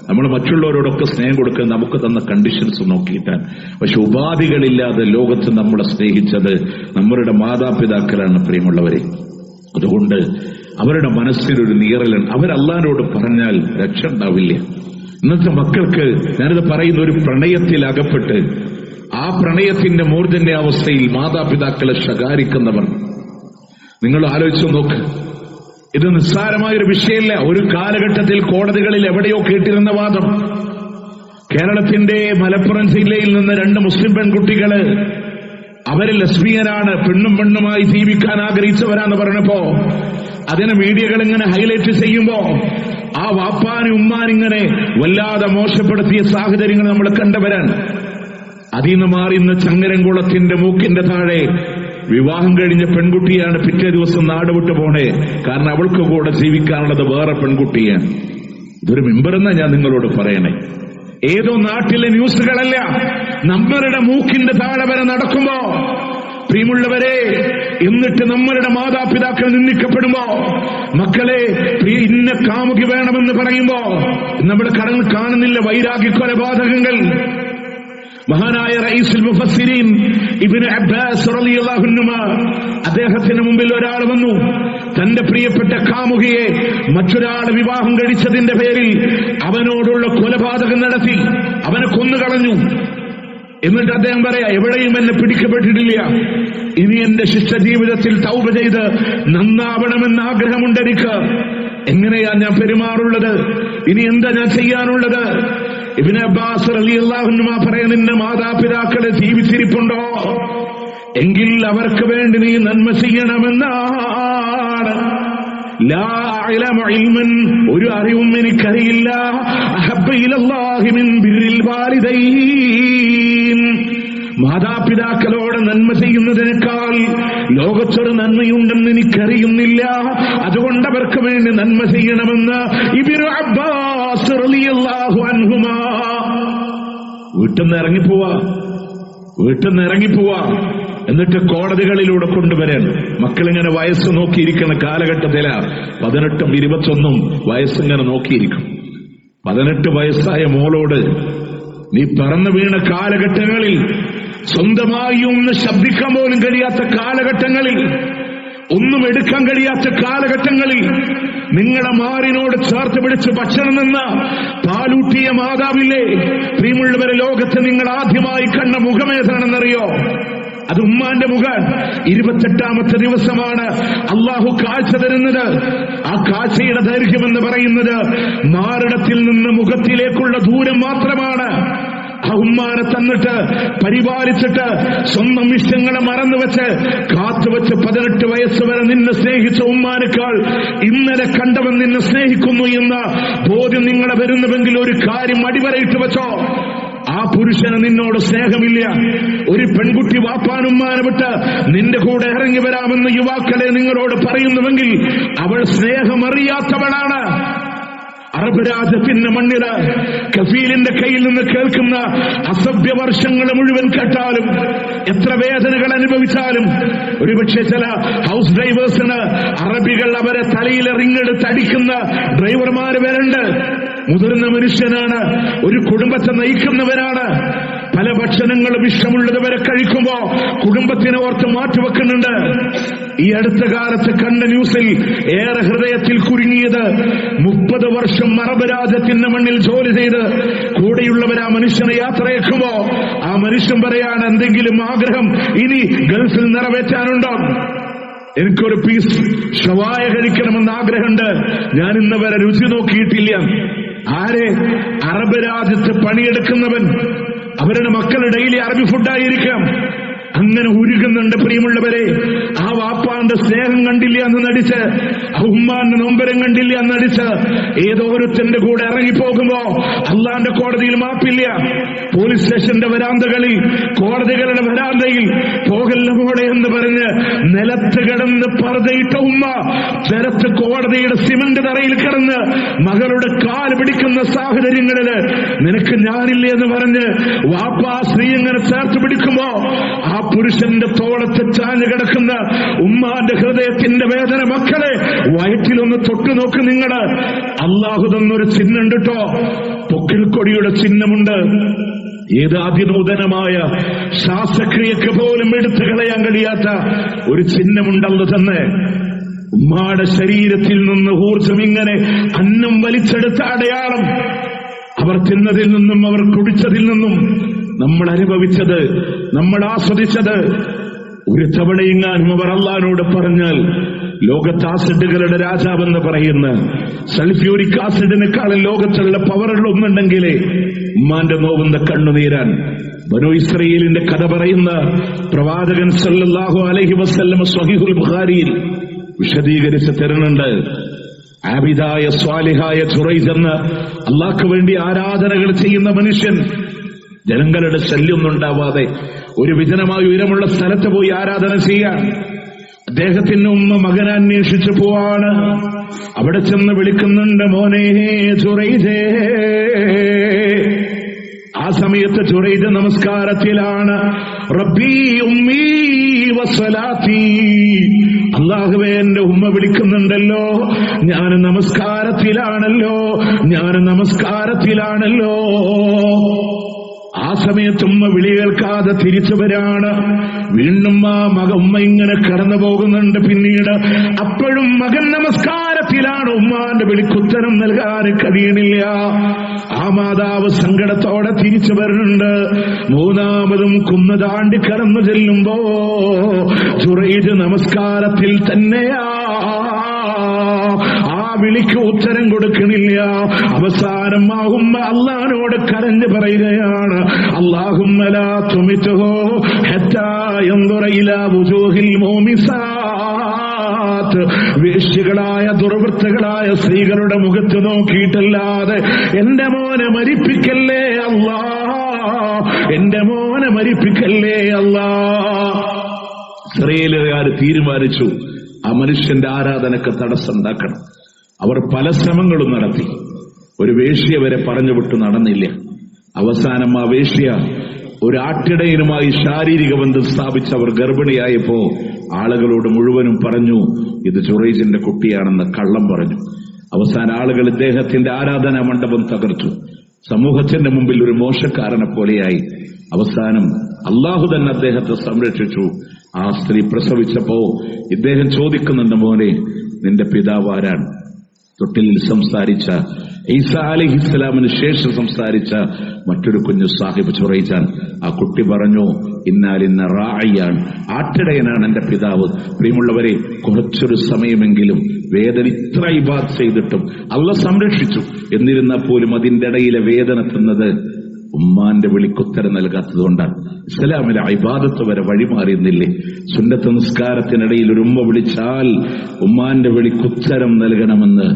നമ്മൾ മറ്റുള്ളവരോടൊക്കെ സ്നേഹം കൊടുക്കാൻ നമുക്ക് തന്ന കണ്ടീഷൻസ് നോക്കിയിട്ടാണ്. പക്ഷെ ഉപാധികളില്ലാതെ ലോകത്ത് നമ്മളെ സ്നേഹിച്ചത് നമ്മളുടെ മാതാപിതാക്കളാണ് പ്രിയമുള്ളവരെ. അതുകൊണ്ട് അവരുടെ മനസ്സിലൊരു നീറലുണ്ട്. അവരല്ലാരോട് പറഞ്ഞാൽ രക്ഷ ഉണ്ടാവില്ല. ഇന്നത്തെ മക്കൾക്ക് ഞാനിത് പറയുന്ന, ഒരു പ്രണയത്തിൽ അകപ്പെട്ട് ആ പ്രണയത്തിന്റെ മൂർധന്യാവസ്ഥയിൽ മാതാപിതാക്കളെ ശകാരിക്കുന്നവർ നിങ്ങൾ ആലോചിച്ചു നോക്ക്. ഇത് നിസ്സാരമായൊരു വിഷയമല്ല. ഒരു കാലഘട്ടത്തിൽ കോടതികളിൽ എവിടെയോ കേട്ടിരുന്ന വാദം. കേരളത്തിന്റെ മലപ്പുറം ജില്ലയിൽ നിന്ന് 2 മുസ്ലിം പെൺകുട്ടികള് അവര് ലെസ്ബിയനാണ്, പെണ്ണുമായി ജീവിക്കാൻ ആഗ്രഹിച്ചവരാന്ന് പറഞ്ഞപ്പോ അതിനെ മീഡിയകൾ ഇങ്ങനെ ഹൈലൈറ്റ് ചെയ്യുമ്പോ ആ വാപ്പാനും ഉമ്മാനിങ്ങനെ വല്ലാതെ മോശപ്പെടുത്തിയ സാഹചര്യങ്ങൾ നമ്മൾ കണ്ടവരാണ്. അതിൽ നിന്ന് മാറി ഇന്ന് ചങ്ങരംകുളത്തിന്റെ മൂക്കിന്റെ താഴെ വിവാഹം കഴിഞ്ഞ പെൺകുട്ടിയാണ് പിറ്റേ ദിവസം നാട് വിട്ടു പോണേ. കാരണം അവൾക്ക് കൂടെ ജീവിക്കാനുള്ളത് വേറെ പെൺകുട്ടിയാണ്. ഇതൊരു മിമ്പറെന്നാ ഞാൻ നിങ്ങളോട് പറയണേ. ഏതോ നാട്ടിലെ ന്യൂസുകളല്ല, നമ്മളുടെ മൂക്കിന്റെ താഴെ വരെ നടക്കുമ്പോ പ്രിയമുള്ളവരെ, എന്നിട്ട് നമ്മളുടെ മാതാപിതാക്കൾ നിന്ദിക്കപ്പെടുമ്പോ, മക്കളെ ഇന്ന കാമുകി വേണമെന്ന് പറയുമ്പോ നമ്മൾ കാണുന്നില്ല വൈരാഗ്യ കൊലപാതകങ്ങൾ. മഹാനായ റഈസുൽ മുഫസ്സിരീൻ ഇബ്നു അബ്ബാസ് റളിയല്ലാഹു അൻഹുമ അദ്ദേഹത്തിന് മുമ്പിൽ ഒരാൾ വന്നു. തന്റെ പ്രിയപ്പെട്ട കാമുകിയെ മറ്റൊരാൾ വിവാഹം കഴിച്ചതിന്റെ പേരിൽ അവനോടുള്ള കൊലപാതകം നടത്തി, അവനെ കൊന്നുകളഞ്ഞു. എന്നിട്ട് അദ്ദേഹം പറയാ, എവിടെയും എന്നെ പിടിക്കപ്പെട്ടിട്ടില്ല, ഇനി എന്റെ ശിഷ്ട ജീവിതത്തിൽ തൗബ ചെയ്ത് നന്നാവണമെന്ന് ആഗ്രഹമുണ്ട് എനിക്ക്. എങ്ങനെയാ ഞാൻ പെരുമാറുള്ളത്? ഇനി എന്താ ഞാൻ ചെയ്യാനുള്ളത്? ഇബ്നു അബ്ബാസ് റളിയല്ലാഹു അൻഹു പറയാ, നിന്റെ മാതാപിതാക്കളെ ജീവിച്ചിരിപ്പുണ്ടോ എങ്കിൽ അവർക്ക് വേണ്ടി നീ നന്മ ചെയ്യണമെന്നാണ്. ലാ അഅലമു ഇൽമൻ, ഒരു അറിവും എനിക്കറിയില്ല, അഹബ്ബ ഇലല്ലാഹി മിൻ ബിർരിൽ വാലിദൈൻ, മാതാപിതാക്കളോട് നന്മ ചെയ്യുന്നതിനേക്കാൾ ലോകത്തൊരു നന്മയുണ്ടെന്ന് എനിക്കറിയുന്നില്ല, അതുകൊണ്ട് അവർക്ക് വേണ്ടി നന്മ ചെയ്യണമെന്ന് ഇബ്നു അബ്ബാസ് റളിയല്ലാഹു അൻഹുമാ. വീട്ടിൽ നിന്ന് ഇറങ്ങിപ്പോവാ, എന്നിട്ട് കോടതികളിലൂടെ കൊണ്ടുവരാൻ. മക്കളിങ്ങനെ വയസ്സ് നോക്കിയിരിക്കുന്ന കാലഘട്ടത്തില 18ഉം 21ഉം വയസ്സിങ്ങനെ നോക്കിയിരിക്കും. 18 വയസ്സായ മോളോട് നീ പറന്നു വീണ കാലഘട്ടങ്ങളിൽ, സ്വന്തമായി ഒന്ന് ശബ്ദിക്കാൻ പോലും കഴിയാത്ത കാലഘട്ടങ്ങളിൽ, ഒന്നും എടുക്കാൻ കഴിയാത്ത കാലഘട്ടങ്ങളിൽ നിങ്ങളുടെ മാറിനോട് ചേർത്ത് പിടിച്ച് ഭക്ഷണം നിന്ന പാലൂട്ടിയ മാതാവില്ലേ? പ്രിയമുള്ളവരെ, ലോകത്ത് നിങ്ങൾ ആദ്യമായി കണ്ട മുഖമേതാണെന്നറിയോ? അത് ഉമ്മാന്റെ മുഖം. 28ാമത്തെ ദിവസമാണ് അള്ളാഹു കാഴ്ച തരുന്നത്. ആ കാഴ്ചയുടെ ദൈർഘ്യമെന്ന് പറയുന്നത് മാറിടത്തിൽ നിന്ന് മുഖത്തിലേക്കുള്ള ദൂരം മാത്രമാണ്. ആ ഉമ്മാനെ തന്നിട്ട് പരിപാലിച്ചിട്ട് സ്വന്തം ഇഷ്ടങ്ങളെ മറന്നുവെച്ച് കാത്തുവെച്ച് 18 വയസ്സ് വരെ നിന്നെ സ്നേഹിച്ച ഉമ്മാനേക്കാൾ ഇന്നലെ കണ്ടവൻ നിന്നെ സ്നേഹിക്കുന്നു എന്ന ബോധ്യം നിങ്ങളെ വരുന്നുവെങ്കിൽ ഒരു കാര്യം അടിവരയിട്ട് വെച്ചോ, ആ പുരുഷന് നിന്നോട് സ്നേഹമില്ല. ഒരു പെൺകുട്ടി വാപ്പാനുമ്മാനെ വിട്ട് നിന്റെ കൂടെ ഇറങ്ങി വരാമെന്ന് യുവാക്കളെ നിങ്ങളോട് പറയുന്നുവെങ്കിൽ അവൾ സ്നേഹമറിയാത്തവളാണ്. അറബ് രാജ്യത്തിന്റെ മണ്ണില് കഫീലിന്റെ കയ്യിൽ നിന്ന് കേൾക്കുന്ന അസഭ്യവർഷങ്ങൾ മുഴുവൻ കേട്ടാലും, എത്ര വേദനകൾ അനുഭവിച്ചാലും, ഒരുപക്ഷെ ചില ഹൗസ് ഡ്രൈവേഴ്സിന് അറബികൾ അവരെ തലയിൽ റിങ്ങെടുത്ത് അടിക്കുന്ന ഡ്രൈവർമാര് വരണ്ട്. മുതിർന്ന മനുഷ്യനാണ്, ഒരു കുടുംബത്തെ നയിക്കുന്നവരാണ്. പല ഭക്ഷണങ്ങളും ഇഷ്ടമുള്ളത് വരെ കഴിക്കുമ്പോ കുടുംബത്തിനെ ഓർത്ത് മാറ്റിവെക്കുന്നുണ്ട്. ഈ അടുത്ത കാലത്ത് കണ്ട ന്യൂസിൽ ഏറെ ഹൃദയത്തിൽ കുരുങ്ങിയത്, 30 വർഷം അറബ് രാജ്യത്തിന്റെ മണ്ണിൽ ജോലി ചെയ്ത് കൂടെയുള്ളവർ ആ മനുഷ്യനെ യാത്രയാക്കുമ്പോ ആ മനുഷ്യൻ പറയാണ്, എന്തെങ്കിലും ആഗ്രഹം ഇനി ഗൾഫിൽ നിറവേറ്റാനുണ്ടോ? എനിക്കൊരു പീസ് ഷവായ കഴിക്കണമെന്ന് ആഗ്രഹമുണ്ട്, ഞാൻ ഇന്ന് വരെ രുചി നോക്കിയിട്ടില്ല. ആരെ? അറബ് രാജ്യത്ത് പണിയെടുക്കുന്നവൻ. അവരുടെ മക്കൾ ഡെയിലി അറബി ഫുഡായിരിക്കാം. അങ്ങനെ ഉരുകുന്നുണ്ട് പ്രിയമുള്ളവരെ. ആ വാപ്പാന്റെ സ്നേഹം കണ്ടില്ല എന്ന് നടിച്ച്, ആ ഉമ്മാന്റെ നൊമ്പരം കണ്ടില്ല എന്ന് നടിച്ച് ഏതോരുത്തന്റെ കൂടെ ഇറങ്ങിപ്പോകുമ്പോ അള്ളാന്റെ കോടതിയിൽ മാപ്പില്ല. പോലീസ് സ്റ്റേഷന്റെ വരാന്തകളിൽ, കോടതികളുടെ വരാന്തയിൽ പോകല്ല മോളെ എന്ന് പറഞ്ഞ് നിലത്ത് കിടന്ന് പർദ്ദയിട്ട ഉമ്മ നിലത്ത് കോടതിയുടെ സിമന്റ് തറയിൽ കിടന്ന് മകളുടെ കാല് പിടിക്കുന്ന സാഹചര്യങ്ങളില് നിനക്ക് ഞാനില്ലേ എന്ന് പറഞ്ഞ് വാപ്പാ സ്ത്രീ ഇങ്ങനെ ചേർത്ത് പിടിക്കുമ്പോ ആ പുരുഷന്റെ തോളത്ത് ചാഞ്ഞു കിടക്കുന്ന ഉമ്മാന്റെ ഹൃദയത്തിന്റെ വേദന മക്കളെ വയറ്റിലൊന്ന് തൊട്ടു നോക്ക്. നിങ്ങള് അള്ളാഹു തന്നൊരു ചിഹ്നമുണ്ട് കേട്ടോ, പൊക്കിൽക്കൊടിയുടെ ചിഹ്നമുണ്ട്. ഏത് അതിനൂതനമായ ശാസ്ത്രക്രിയക്ക് പോലും എടുത്തു കളയാൻ കഴിയാത്ത ഒരു ചിഹ്നമുണ്ടല്ലോ തന്നെ. ഉമ്മാടെ ശരീരത്തിൽ നിന്ന് ഊർജം ഇങ്ങനെ അന്നം വലിച്ചെടുത്ത അടയാളം. അവർ തിന്നതിൽ നിന്നും അവർ കുടിച്ചതിൽ നിന്നും നമ്മൾ അനുഭവിച്ചത്, നമ്മൾ ആസ്വദിച്ചത്. ഒരു തവണയെങ്ങാനും അവർ അള്ളാഹിനോട് പറഞ്ഞാൽ, ലോകത്ത് ആസിഡുകളുടെ രാജാവെന്ന് പറയുന്ന സൾഫ്യൂരിക് ആസിഡിനെക്കാളും ലോകത്തുള്ള പവറുള്ള ഒന്നുണ്ടെങ്കിലേ ഉമ്മാന്റെ നോവുന്ന കണ്ണുനീരാൻ. ബനൂ ഇസ്രായേലിന്റെ കഥ പറയുന്ന പ്രവാചകൻ സല്ലല്ലാഹു അലൈഹി വസല്ലം സ്വഹീഹുൽ ബുഖാരിയിൽ വിശദീകരിച്ച് തരുന്നുണ്ട്. ആബിദായ സ്വാലിഹായ ജുറൈജ് എന്ന അള്ളാഹ്ക്ക് വേണ്ടി ആരാധനകൾ ചെയ്യുന്ന മനുഷ്യൻ, ജനങ്ങളുടെ ശല്യമൊന്നും ഉണ്ടാവാതെ ഒരു വിജനമായ ഉയരമുള്ള സ്ഥലത്ത് പോയി ആരാധന ചെയ്യാൻ അദ്ദേഹത്തിന്റെ ഉമ്മ മകനെ അന്വേഷിച്ചു പോവാണ്. അവിടെ ചെന്ന് വിളിക്കുന്നുണ്ട്, മോനെ ജുറൈജേ. ആ സമയത്ത് ജുറൈജ് നമസ്കാരത്തിലാണ്. റബ്ബി ഉമ്മീ വസ്സലാത്തി, അല്ലാഹുവേ എന്റെ ഉമ്മ വിളിക്കുന്നുണ്ടല്ലോ, ഞാൻ നമസ്കാരത്തിലാണല്ലോ. ആ സമയത്ത് ഉമ്മ വിളി കേൾക്കാതെ തിരിച്ചു വരാണ്. വീണ്ടും ഉമ്മ ഇങ്ങനെ കടന്നു പോകുന്നുണ്ട്. പിന്നീട് അപ്പോഴും മകൻ നമസ്കാരത്തിലാണ്. ഉമ്മാന്റെ വിളിക്കുത്തരം നൽകാൻ കഴിയണില്ല. ആ മാതാവ് സങ്കടത്തോടെ തിരിച്ചു വരുന്നുണ്ട്. മൂന്നാമതും കുന്ന് താണ്ടി കടന്നു ചെല്ലുമ്പോ ജുറൈജ് നമസ്കാരത്തിൽ തന്നെയാ. ആ വിളിക്ക് ഉത്തരം കൊടുക്കണില്ല. അവസാനം ആ ഉമ്മ അള്ളാഹിനോട് കരഞ്ഞു പറയുകയാണ്, അല്ലാഹുമ്മ ലാ തുമിത്ഹു ഹത്താ യൻദുറ ഇലാ വുജൂഹിൽ മുമിസാത്ത്. വേശ്യകളായ ദുർവൃത്തകളായ സ്ത്രീകളുടെ മുഖത്ത് നോക്കിയിട്ടല്ലാതെ എന്റെ മോനെ മരിപ്പിക്കല്ലേ അല്ലാ, എന്റെ മോനെ മരിപ്പിക്കല്ലേ അല്ലാ. ഇസ്രായേലുകാർ തീരുമാനിച്ചു ആ മനുഷ്യന്റെ ആരാധനക്ക് തടസ്സമുണ്ടാക്കണം. അവർ പല ശ്രമങ്ങളും നടത്തി. ഒരു വേശ്യ വരെ പറഞ്ഞുവിട്ടു, നടന്നില്ല. അവസാനം ആ വേശ്യ ഒരു ആട്ടിടയനുമായി ശാരീരിക ബന്ധം സ്ഥാപിച്ച് അവർ ഗർഭിണിയായപ്പോ ആളുകളോട് മുഴുവനും പറഞ്ഞു ഇത് ജുറൈജിന്റെ കുട്ടിയാണെന്ന് കള്ളം പറഞ്ഞു. അവസാന ആളുകൾ ഇദ്ദേഹത്തിന്റെ ആരാധനാ മണ്ഡപം തകർത്തു. സമൂഹത്തിന്റെ മുമ്പിൽ ഒരു മോശക്കാരനെ പോലെയായി. അവസാനം അള്ളാഹു തന്നെ അദ്ദേഹത്തെ സംരക്ഷിച്ചു. ആ സ്ത്രീ പ്രസവിച്ചപ്പോ ഇദ്ദേഹം ചോദിക്കുന്നുണ്ട്, മോനെ നിന്റെ പിതാവ് ആരാണ്? തൊട്ടിലിൽ സംസാരിച്ച ഈസാ അലൈഹിസ്സലാമിന് ശേഷം സംസാരിച്ച മറ്റൊരു കുഞ്ഞു സാഹിബ് ജുറൈജാൻ. ആ കുട്ടി പറഞ്ഞു, ഇന്നാലിന്ന റായിയാണ്, ആട്ടിടയനാണ് എന്റെ പിതാവ്. പ്രിയമുള്ളവരെ, കുറച്ചൊരു സമയമെങ്കിലും വേദന ഇത്ര ഇബാദത്ത് ചെയ്തിട്ടും അല്ലാഹ് സംരക്ഷിച്ചു. എന്നിരുന്നാൽ പോലും അതിന്റെ ഇടയിലെ വേദന തിന്നത് ഉമ്മാന്റെ വിളിക്കുത്തരം നൽകാത്തതുകൊണ്ടാണ്. ഇസ്ലാമിലെ ഇബാദത്ത് വരെ വഴിമാറിയുന്നില്ലേ? സുന്നത്ത് നിസ്കാരത്തിനിടയിൽ ഒരു ഉമ്മ വിളിച്ചാൽ ഉമ്മാന്റെ വിളിക്കുത്തരം നൽകണമെന്ന്,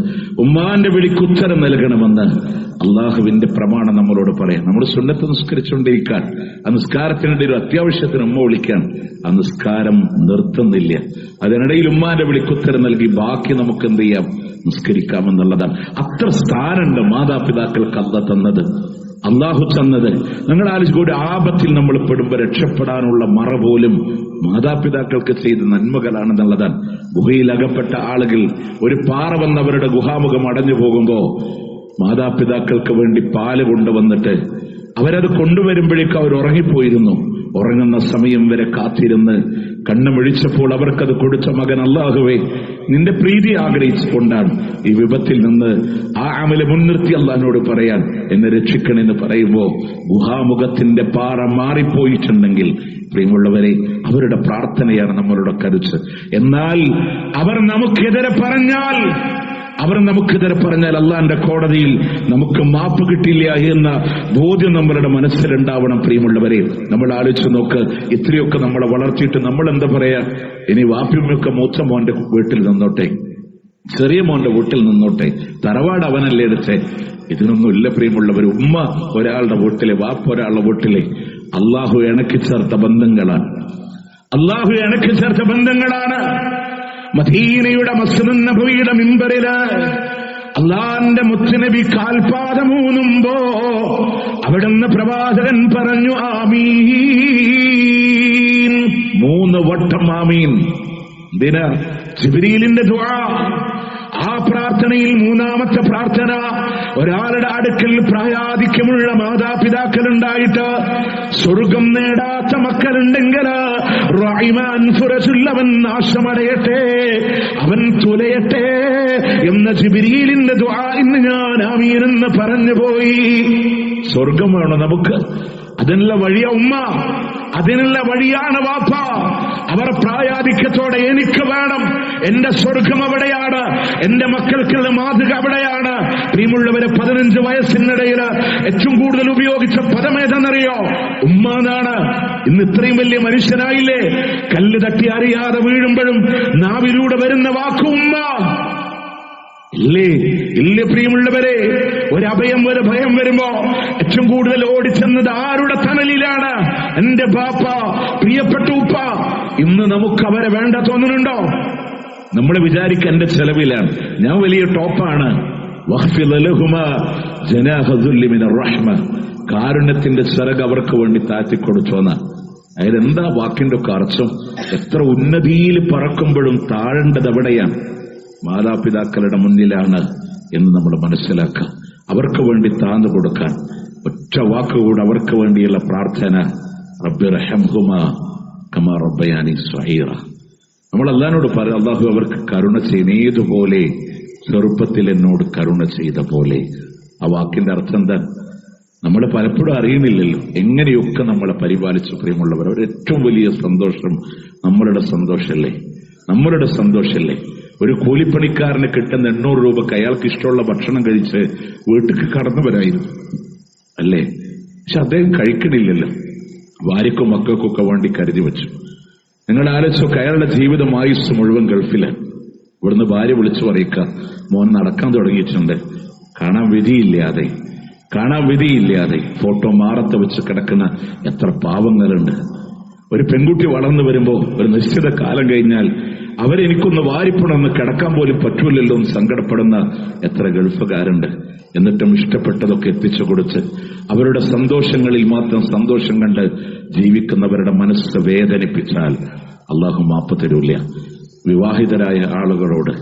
ഉമ്മാന്റെ വിളിക്കുത്തരം നൽകണമെന്ന് അള്ളാഹുവിന്റെ പ്രമാണം നമ്മളോട് പറയാം. നമ്മൾ സുന്നത്ത് നിസ്കരിച്ചുകൊണ്ടിരിക്കാൻ, ആ നിസ്കാരത്തിനിടയിൽ ഒരു അത്യാവശ്യത്തിന് ഉമ്മ വിളിക്കാൻ, ആ നിസ്കാരം നിർത്തുന്നില്ല. അതിനിടയിൽ ഉമ്മാന്റെ വിളിക്കുത്തരം നൽകി ബാക്കി നമുക്ക് എന്ത് ചെയ്യാം? നിസ്കരിക്കാമെന്നുള്ളതാണ്. അത്ര സ്ഥാനമുണ്ട് മാതാപിതാക്കൾക്ക് അല്ലാഹ് തന്നത്, അള്ളാഹു തന്നത്. നിങ്ങൾ ആലോചിക്കൂടെ, ആപത്തിൽ നമ്മൾ പെടുമ്പോൾ രക്ഷപ്പെടാനുള്ള മറ പോലും മാതാപിതാക്കൾക്ക് ചെയ്ത നന്മകളാണെന്നുള്ളതാണ്. ഗുഹയിൽ അകപ്പെട്ട ആളുകൾ ഒരു പാറ വന്നവരുടെ ഗുഹാമുഖം അടഞ്ഞു പോകുമ്പോ മാതാപിതാക്കൾക്ക് വേണ്ടി പാല് കൊണ്ടുവന്നിട്ട് അവരത് കൊണ്ടുവരുമ്പോഴേക്കും അവർ ഉറങ്ങിപ്പോയിരുന്നു. ഉറങ്ങുന്ന സമയം വരെ കാത്തിരുന്ന് കണ്ണുമിഴിച്ചപ്പോൾ അവർക്കത് കൊടുത്ത മകൻ, അല്ലാഹുവേ നിന്റെ പ്രീതി ആഗ്രഹിച്ചുകൊണ്ടാണ് ഈ വിപത്തിൽ നിന്ന് ആ അമല് മുൻനിർത്തി അള്ളാഹിനോട് പറയാൻ എന്നെ രക്ഷിക്കണമെന്ന് പറയുമ്പോ ഗുഹാമുഖത്തിന്റെ പാറ മാറിപ്പോയിട്ടുണ്ടെങ്കിൽ പ്രിയമുള്ളവരെ, അവരുടെ പ്രാർത്ഥനയാണ് നമ്മളുടെ കരുത്ത്. എന്നാൽ അവർ നമുക്കെതിരെ പറഞ്ഞാൽ അള്ളാന്റെ കോടതിയിൽ നമുക്ക് മാപ്പ് കിട്ടില്ല എന്ന ബോധ്യം നമ്മളുടെ മനസ്സിലുണ്ടാവണം. പ്രിയമുള്ളവരെ, നമ്മൾ ആലോചിച്ച് നോക്ക്, ഇത്രയൊക്കെ നമ്മളെ വളർത്തിയിട്ട് നമ്മൾ എന്താ പറയാ? ഇനി വാപ്പിയൊക്കെ മൂത്ത മോന്റെ വീട്ടിൽ നിന്നോട്ടെ, ചെറിയ മോന്റെ വീട്ടിൽ നിന്നോട്ടെ, തറവാട് അവനല്ലേ എടുത്തേ. ഇതിനൊന്നും ഇല്ല പ്രിയമുള്ളവർ. ഉമ്മ ഒരാളുടെ വീട്ടിലെ, വാപ്പ ഒരാളുടെ വീട്ടിലെ, അള്ളാഹു ഇണക്കി ചേർത്ത ബന്ധങ്ങളാണ്. അള്ളാഹു ഇണക്കി ചേർത്ത ബന്ധങ്ങളാണ്. മദീനയുടെ മസ്ജിദുൻ നബവിയുടെ മിമ്പറില് അള്ളാന്റെ മുത്തുനബി കാൽപാദമൂന്നുമ്പോ അവിടുന്ന് പ്രവാചകൻ പറഞ്ഞു ആമീൻ. 3 വട്ടം ആമീൻ. എന്തിനാ? ജിബ്രീലിന്റെ ദുആ. ആ പ്രാർത്ഥനയിൽ 3ാമത്തെ പ്രാർത്ഥന, ഒരാളുടെ അടുക്കൽ പ്രായാധിക്യമുള്ള മാതാപിതാക്കൾ ഉണ്ടായിട്ട് സ്വർഗം നേടാത്ത മക്കളുണ്ടെങ്കിൽ അവൻ നാശമടയട്ടെ, അവൻ തുലയട്ടെ എന്ന ജിബ്രീലിന്റെ ദുആ ഇന്ന് ഞാൻ ആമീൻ എന്ന് പറഞ്ഞു പോയി. സ്വർഗം വേണോ നമുക്ക്? അതിനുള്ള വഴിയ ഉമ്മ, അതിനുള്ള വഴിയാണ് വാപ്പ. അവർ പ്രായാധിക്യത്തോടെ എനിക്ക് വേണം, എന്റെ സ്വർഗം അവിടെയാണ്, എന്റെ മക്കൾക്കുള്ള മാതൃക അവിടെയാണ്. പ്രിയമുള്ളവരെ, 15 വയസ്സിനിടയിൽ ഏറ്റവും കൂടുതൽ ഉപയോഗിച്ച പദമേതെന്നറിയോ? ഉമ്മ എന്നാണ്. ഇന്ന് ഇത്രയും വലിയ മനുഷ്യനായില്ലേ? കല്ല് തട്ടി അറിയാതെ വീഴുമ്പോഴും നാവിലൂടെ വരുന്ന വാക്ക് ഉമ്മ. ഇല്ലേ പ്രിയമുള്ളവരെ, ഒരു ഭയം വരുമ്പോ ഏറ്റവും കൂടുതൽ ഓടിച്ചെന്നത് ആരുടെ തണലിലാണ്? എന്റെ ബാപ്പ, പ്രിയപ്പെട്ട ഉപ്പ. ഇന്ന് നമുക്ക് അവരെ വേണ്ട തോന്നുന്നുണ്ടോ? നമ്മൾ വിചാരിക്കുക എന്റെ ചെലവിലാണ്, ഞാൻ വലിയ ടോപ്പാണ്. കാരുണ്യത്തിന്റെ ചിറക് അവർക്ക് വേണ്ടി താഴ്ത്തിക്കൊടുത്തോന്ന്. അതിലെന്താ വാക്കിന്റെ ഒക്കെ അർത്ഥം? എത്ര ഉന്നതിയിൽ പറക്കുമ്പോഴും താഴേണ്ടത് എവിടെയാണ്? മാതാപിതാക്കളുടെ മുന്നിലാണ് എന്ന് നമ്മൾ മനസ്സിലാക്കുക. അവർക്ക് വേണ്ടി താഴ്ന്നു കൊടുക്കാൻ, ഒറ്റ വാക്കുകൂടെ അവർക്ക് വേണ്ടിയുള്ള പ്രാർത്ഥന, റബ്ബിർഹംഹുമാ കമാ റബ്ബയാനി സ്വഗീറ. നമ്മൾ അല്ലാഹുവോട് പറയാം, അല്ലാഹു അവർക്ക് കരുണ ചെയ്യുന്നതുപോലെ ചെറുപ്പത്തിൽ എന്നോട് കരുണ ചെയ്ത പോലെ. ആ വാക്കിന്റെ അർത്ഥം എന്താ? നമ്മൾ പലപ്പോഴും അറിയുന്നില്ലല്ലോ എങ്ങനെയൊക്കെ നമ്മളെ പരിപാലിച്ചു. പ്രിയമുള്ളവർ, ഒരു ഏറ്റവും വലിയ സന്തോഷം നമ്മളുടെ സന്തോഷമല്ലേ? നമ്മളുടെ സന്തോഷമല്ലേ? ഒരു കൂലിപ്പണിക്കാരന് കിട്ടുന്ന 800 രൂപക്ക് അയാൾക്ക് ഇഷ്ടമുള്ള ഭക്ഷണം കഴിച്ച് വീട്ടിലേക്ക് കടന്നു വരായിരുന്നു അല്ലേ? പക്ഷെ അദ്ദേഹം കഴിക്കണില്ലല്ലോ. ഭാര്യക്കും മക്കൾക്കൊക്കെ വേണ്ടി കരുതി വെച്ചു. നിങ്ങൾ ആലോചിച്ചൊക്കെ, അയാളുടെ ജീവിതം ആയുസ് മുഴുവൻ ഗൾഫിലാണ്. ഇവിടുന്ന് ഭാര്യ വിളിച്ചു പറയിക്ക, മോൻ നടക്കാൻ തുടങ്ങിയിട്ടുണ്ട്. കാണാൻ വിധിയില്ലാതെ ഫോട്ടോ മാറത്ത് വെച്ച് കിടക്കുന്ന എത്ര പാവങ്ങളുണ്ട്. ഒരു പെൺകുട്ടി വളർന്നു വരുമ്പോ ഒരു നിശ്ചിത കാലം കഴിഞ്ഞാൽ അവരെനിക്കൊന്ന് വാരിപ്പണമെന്ന് കിടക്കാൻ പോലും പറ്റൂലല്ലോ എന്ന് സങ്കടപ്പെടുന്ന എത്ര ഗൾഫുകാരുണ്ട്. എന്നിട്ടും ഇഷ്ടപ്പെട്ടതൊക്കെ എത്തിച്ചു കൊടുത്ത് അവരുടെ സന്തോഷങ്ങളിൽ മാത്രം സന്തോഷം കണ്ട് ജീവിക്കുന്നവരുടെ മനസ്സ് വേദനിപ്പിച്ചാൽ അള്ളാഹു മാപ്പ് തരൂല. വിവാഹിതരായ ആളുകളോട്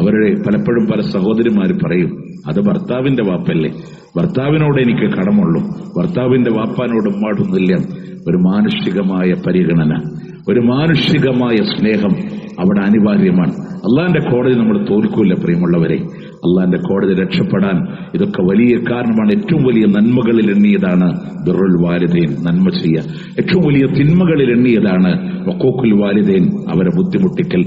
അവരുടെ പലപ്പോഴും പല സഹോദരിമാര് പറയും, അത് ഭർത്താവിന്റെ വാപ്പല്ലേ, ഭർത്താവിനോട് എനിക്ക് കടമുള്ളൂ, ഭർത്താവിന്റെ വാപ്പാനോട് ഉമ്മാടൊന്നുമില്ല. ഒരു മാനുഷികമായ പരിഗണന, ഒരു മാനുഷികമായ സ്നേഹം അവിടെ അനിവാര്യമാണ്. അള്ളാന്റെ കോടതി നമ്മൾ തോൽക്കൂല പ്രിയമുള്ളവരെ. അള്ളാന്റെ കോടതി രക്ഷപ്പെടാൻ ഇതൊക്കെ വലിയ കാരണമാണ്. ഏറ്റവും വലിയ നന്മകളിൽ എണ്ണിയതാണ് ബിറുൽ വാലിദൈൻ, നന്മ ചെയ്യുക. ഏറ്റവും വലിയ തിന്മകളിൽ എണ്ണിയതാണ് വഖൂഖുൽ വാലിദൈൻ, അവരെ ബുദ്ധിമുട്ടിക്കൽ.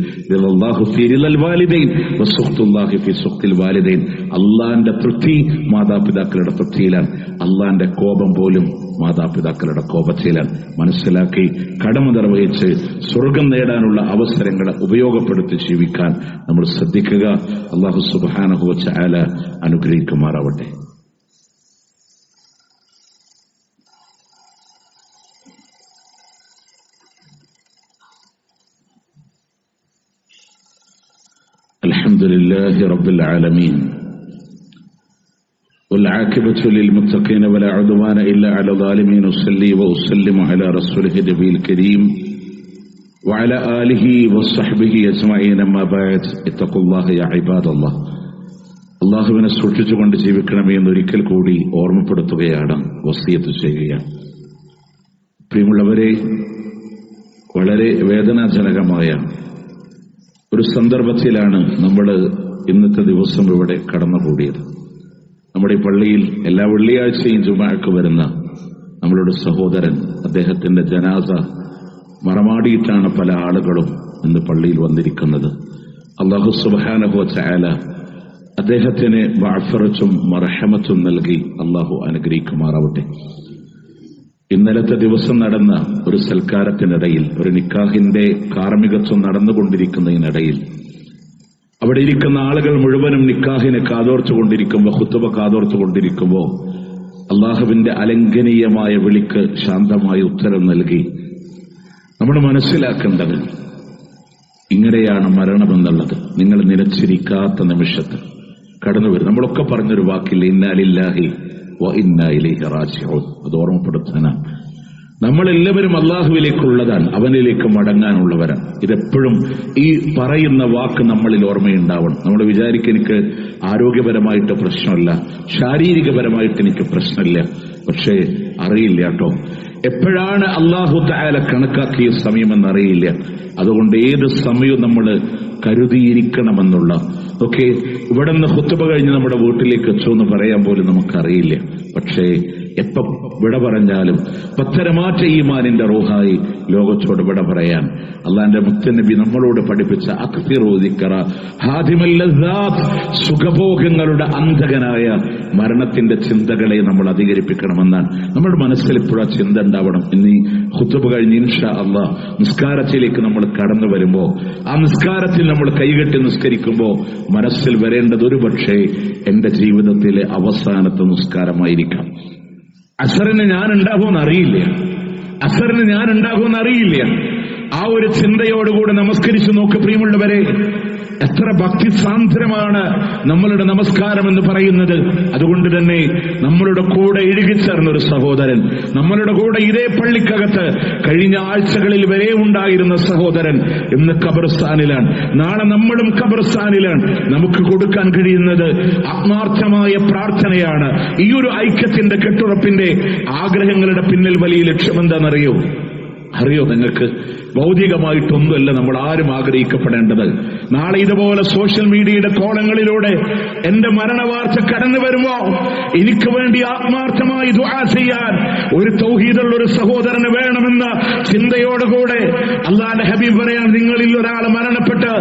അള്ളാന്റെ തൃപ്തി മാതാപിതാക്കളുടെ തൃപ്തിയിലാണ്, അള്ളാന്റെ കോപം പോലും മാതാപിതാക്കളുടെ കോപത്തിലാണ്. മനസ്സിലാക്കി കടമ നിർവഹിച്ച് സ്വർഗം നേടാനുള്ള അവസരങ്ങളെ ഉപയോഗപ്പെടുത്തി ജീവിക്കാൻ നമ്മൾ ശ്രദ്ധിക്കുക. അല്ലാഹു സുബ്ഹാനഹു വ തആല അനുഗ്രഹിക്കുമാറാവട്ടെ. അൽഹംദുലില്ലാഹി റബ്ബിൽ ആലമീൻ والعاقبة للمتقين ولا عدوان إلا على الظالمين. أصلي وأسلم على رسوله النبي الكريم وعلى آله وصحبه أجمعين. أما بعد اتقوا الله يا عباد الله. അള്ളാഹുവിനെ സൂക്ഷിച്ചുകൊണ്ട് ജീവിക്കണമേ എന്നൊരിക്കൽ കൂടി ഓർമ്മപ്പെടുത്തുകയാണ്, വസിയത്ത് ചെയ്യുകയാണ്. പ്രിയമുള്ളവരെ, വളരെ വേദനാജനകമായ ഒരു സന്ദർഭത്തിലാണ് നമ്മൾ ഇന്നത്തെ ദിവസം ഇവിടെ കടന്നുകൂടിയത്. നമ്മുടെ പള്ളിയിൽ എല്ലാ വെള്ളിയാഴ്ചയും ജുമാഅക്ക് വരുന്ന നമ്മളുടെ സഹോദരൻ, അദ്ദേഹത്തിന്റെ ജനാസ മറമാടിയിട്ടാണ് പല ആളുകളും ഇന്ന് പള്ളിയിൽ വന്നിരിക്കുന്നത്. അല്ലാഹു സുബ്ഹാനഹു വ തആല അദ്ദേഹത്തിന് മഅഫറത്തും മർഹമത്തും നൽകി അല്ലാഹു അനുഗ്രഹിക്കുമാറാവട്ടെ. ഇന്നലത്തെ ദിവസം നടന്ന ഒരു സൽക്കാരത്തിനിടയിൽ, ഒരു നിക്കാഹിന്റെ കാർമ്മികത്വം നടന്നുകൊണ്ടിരിക്കുന്നതിനിടയിൽ അവിടെ ഇരിക്കുന്ന ആളുകൾ മുഴുവനും നിക്കാഹിനെ കാതോർത്തുകൊണ്ടിരിക്കുമ്പോൾ, ഖുതുബ കാതോർത്തുകൊണ്ടിരിക്കുമ്പോൾ അള്ളാഹുവിന്റെ അലംഘനീയമായ വിളിക്ക് ശാന്തമായ ഉത്തരം നൽകി. നമ്മൾ മനസ്സിലാക്കേണ്ടത് ഇങ്ങനെയാണ് മരണമെന്നുള്ളത്. നിങ്ങൾ നിലച്ചിരിക്കാത്ത നിമിഷത്ത് കടന്നു വരും. നമ്മളൊക്കെ പറഞ്ഞൊരു വാക്കില്ല, ഇന്നാ ലില്ലാഹി വ ഇന്നാ ഇലൈഹി റാജിഊൻ. അത് ഓർമ്മപ്പെടുത്താനാണ്. നമ്മളെല്ലാവരും അള്ളാഹുവിലേക്കുള്ളതാണ്, അവനിലേക്ക് മടങ്ങാനുള്ളവരാണ്. ഇതെപ്പോഴും ഈ പറയുന്ന വാക്ക് നമ്മളിൽ ഓർമ്മയുണ്ടാവണം. നമ്മൾ വിചാരിക്കും എനിക്ക് ആരോഗ്യപരമായിട്ട് പ്രശ്നമില്ല, ശാരീരികപരമായിട്ട് എനിക്ക് പ്രശ്നമില്ല. പക്ഷേ അറിയില്ല കേട്ടോ, എപ്പോഴാണ് അല്ലാഹു തആല കണക്കാക്കിയ സമയമെന്നറിയില്ല. അതുകൊണ്ട് ഏത് സമയവും നമ്മൾ കരുതിയിരിക്കണമെന്നുള്ള ഒക്കെ. ഇവിടെ നിന്ന് ഖുതുബ കഴിഞ്ഞ് നമ്മുടെ വീട്ടിലേക്ക് എത്തുമെന്ന് പറയാൻ പോലും നമുക്കറിയില്ല. പക്ഷേ എപ്പോ വിട പറഞ്ഞാലും പത്തരമാറ്റ ഈമാനിന്റെ റൂഹായി ലോകത്തോട് വിട പറയാൻ അള്ളാന്റെ മുത്തനബി നമ്മളോട് പഠിപ്പിച്ച അക്സിറു ദിക്റ ഹാദിമൽ ലസ്സാത്ത്, സുഖഭോഗങ്ങളുടെ അന്ധകനായ മരണത്തിന്റെ ചിന്തകളെ നമ്മൾ അധികരിപ്പിക്കണമെന്നാണ്. നമ്മുടെ മനസ്സിൽ ഇപ്പോഴാ ചിന്ത ഉണ്ടാവണം. ഇനി ഖുതുബ കഴിഞ്ഞ് ഇൻഷാ അല്ലാഹ് നിസ്കാരത്തിലേക്ക് നമ്മൾ കടന്നു വരുമ്പോ, ആ നിസ്കാരത്തിൽ നമ്മൾ കൈകെട്ടി നിസ്കരിക്കുമ്പോ മനസ്സിൽ വരേണ്ടത് ഒരു പക്ഷേ എന്റെ ജീവിതത്തിലെ അവസാനത്തെ നിസ്കാരമായിരിക്കാം. അസറിന് ഞാൻ ഉണ്ടാകുമെന്ന് അറിയില്ല. ആ ഒരു ചിന്തയോടുകൂടെ നമസ്കരിച്ചു നോക്ക് പ്രിയമുള്ളവരെ. എത്ര ഭക്തിസാന്ദ്രമാണ് നമ്മളുടെ നമസ്കാരം എന്ന് പറയുന്നത്. അതുകൊണ്ട് തന്നെ നമ്മളുടെ കൂടെ ഇഴുകിച്ചേർന്ന ഒരു സഹോദരൻ, നമ്മളുടെ കൂടെ ഇതേ പള്ളിക്കകത്ത് കഴിഞ്ഞ ആഴ്ചകളിൽ വരെ ഉണ്ടായിരുന്ന സഹോദരൻ ഇന്ന് ഖബർസ്ഥാനിലാണ്. നാളെ നമ്മളും ഖബർസ്ഥാനിലാണ്. നമുക്ക് കൊടുക്കാൻ കഴിയുന്നത് ആത്മാർത്ഥമായ പ്രാർത്ഥനയാണ്. ഈ ഒരു ഐക്യത്തിന്റെ കെട്ടുറപ്പിന്റെ ആഗ്രഹങ്ങളുടെ പിന്നിൽ വലിയ ലക്ഷ്യമെന്താണെന്നറിയോ? നിങ്ങൾക്ക് ഭൗതികമായിട്ടൊന്നുമല്ല നമ്മൾ ആരും ആഗ്രഹിക്കപ്പെടേണ്ടത്. നാളെ ഇതുപോലെ സോഷ്യൽ മീഡിയയുടെ കോളങ്ങളിലൂടെ എന്റെ മരണവാർത്ത കടന്നു വരുമ്പോ എനിക്ക് വേണ്ടി ആത്മാർത്ഥമായി ദുആ ചെയ്യാൻ ഒരു തൗഹീദുള്ള ഒരു സഹോദരന് വേണമെന്ന ചിന്തയോടുകൂടെ അല്ലാഹുവിന്റെ ഹബീബ് പറയാൻ, നിങ്ങളിൽ ഒരാൾ മരണപ്പെട്ട്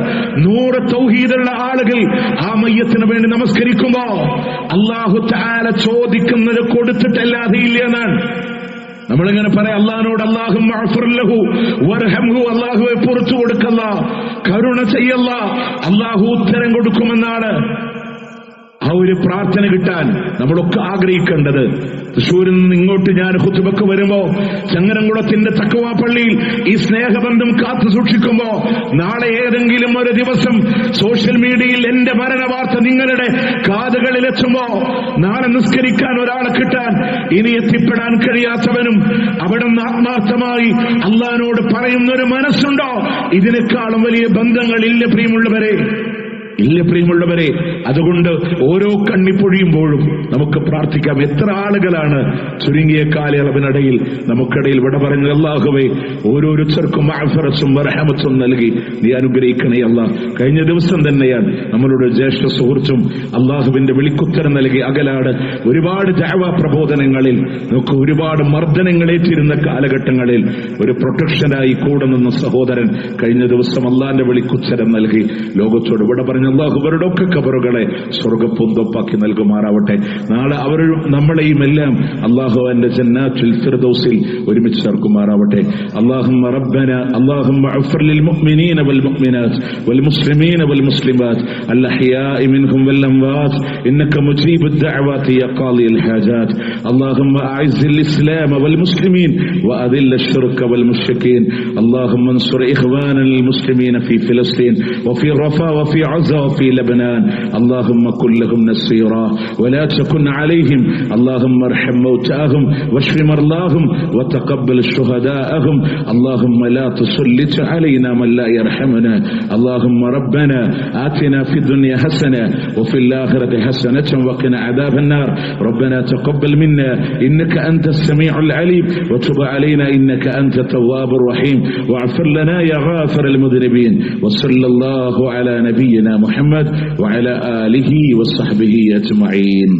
100 തൗഹീദുള്ള ആളുകൾ ആ മയ്യത്തിന് വേണ്ടി നമസ്കരിക്കുമ്പോ അല്ലാഹു തആല ചോദിക്കുന്നത് കൊടുത്തിട്ടല്ലാതെ ഇല്ല എന്നാണ്. നമ്മളിങ്ങനെ പറയാം, അള്ളാഹിനോട് അല്ലാഹുമ്മ അഗ്ഫിർ ലഹു വർഹംഹു, അല്ലാഹുവേ പുറത്തു കൊടുക്കല്ല, കരുണ ചെയ്യല്ല. അല്ലാഹു ഉത്തരം കൊടുക്കുമെന്നാണ്. ആ ഒരു പ്രാർത്ഥന കിട്ടാൻ നമ്മളൊക്കെ ആഗ്രഹിക്കേണ്ടത്. തൃശ്ശൂരിൽ നിന്ന് ഇങ്ങോട്ട് ഞാൻ ഖുതുബക്ക് വരുമ്പോ ചങ്ങരംകുളത്തിന്റെ തഖ്വ പള്ളിയിൽ ഈ സ്നേഹബന്ധം കാത്തു സൂക്ഷിക്കുമ്പോ നാളെ ഏതെങ്കിലും ഒരു ദിവസം സോഷ്യൽ മീഡിയയിൽ എന്റെ മരണവാർത്ത നിങ്ങളുടെ കാതുകളിലെത്തുമ്പോ നാളെ നിസ്കരിക്കാൻ ഒരാളെ കിട്ടാൻ ഇനി എത്തിപ്പെടാൻ കഴിയാത്തവനും അവിടെ നിന്ന് ആത്മാർത്ഥമായി അള്ളാഹിനോട് പറയുന്നൊരു മനസ്സുണ്ടോ? ഇതിനേക്കാളും വലിയ ബന്ധങ്ങളില്ല പ്രിയമുള്ളവരെ. അതുകൊണ്ട് ഓരോ കണ്ണിപ്പൊഴിയുമ്പോഴും നമുക്ക് പ്രാർത്ഥിക്കാം. എത്ര ആളുകളാണ് ചുരുങ്ങിയ കാലയളവിനിടയിൽ നമുക്കിടയിൽ വിട പറഞ്ഞത്. അല്ലാഹുവേ, ഓരോരുത്തർക്കും മഅ്ഫിറത്തും റഹ്മത്തും നൽകി നീ അനുഗ്രഹിക്കണേ അല്ലാഹ്. കഴിഞ്ഞ ദിവസം തന്നെയാണ് നമ്മളുടെ ജ്യേഷ്ഠ സുഹൃത്തും അല്ലാഹുവിന്റെ വിളിക്കുത്തരം നൽകി അകലാട് ഒരുപാട് ദഅവ പ്രബോധനങ്ങളിൽ നമുക്ക് ഒരുപാട് മർദ്ദനങ്ങളേറ്റിരുന്ന കാലഘട്ടങ്ങളിൽ ഒരു പ്രൊട്ടക്ഷനായി കൂടെ നിന്ന സഹോദരൻ കഴിഞ്ഞ ദിവസം അല്ലാഹുവിന്റെ വിളിക്കുത്തരം നൽകി ലോകത്തോട് വിട പറഞ്ഞു. അല്ലാഹു അവരുടെ ഒക്കെ ഖബറുകളെ സ്വർഗ്ഗപ്പൂന്തോപ്പാക്കി നൽകുമാറാവട്ടെ. നാളെ അവരും നമ്മളെയും എല്ലാം അല്ലാഹു അവന്റെ ജന്നാത്തുൽ ഫിർദൗസിൽ ഒരുമിച്ച് ചേർക്കുമാറാവട്ടെ. അല്ലാഹുമ്മ റബ്ബന അല്ലാഹുമ്മ അഗ്ഫിർ ലിൽ മുഅ്മിനീന വൽ മുഅ്മിനാത്ത് വൽ മുസ്ലിമീന വൽ മുസ്ലിമാത്ത് അൽ അഹ്യാഇ മിൻഹും വൽ അംവാത്ത് ഇന്നക മുജീബുദ് ദഅവാതി യാ ഖാദിൽ ഹാജാത്ത്. അല്ലാഹുമ്മ അഇസ്സിൽ ഇസ്ലാമ വൽ മുസ്ലിമീൻ വഅദിൽ അശ്ശിർക വൽ മുശ്രികീൻ. അല്ലാഹുമ്മ അൻസുർ ഇഖ്വാനൽ മുസ്ലിമീന ഫീ ഫിലസ്തീൻ വഫീ റഫാ വഫീ അസ وفي لبنان. اللهم كن لهم نصيرا ولا تكن عليهم. اللهم ارحم موتاهم واشف مرضاهم وتقبل شهداءهم. اللهم لا تسلط علينا من لا يرحمنا. اللهم ربنا آتنا في الدنيا حسنة وفي الآخرة حسنة وقنا عذاب النار. ربنا تقبل منا إنك أنت السميع العليم وتب علينا إنك أنت التواب الرحيم واغفر لنا يا غافر المذنبين. وصلى الله على نبينا محمد وعلى آله وصحبه أجمعين.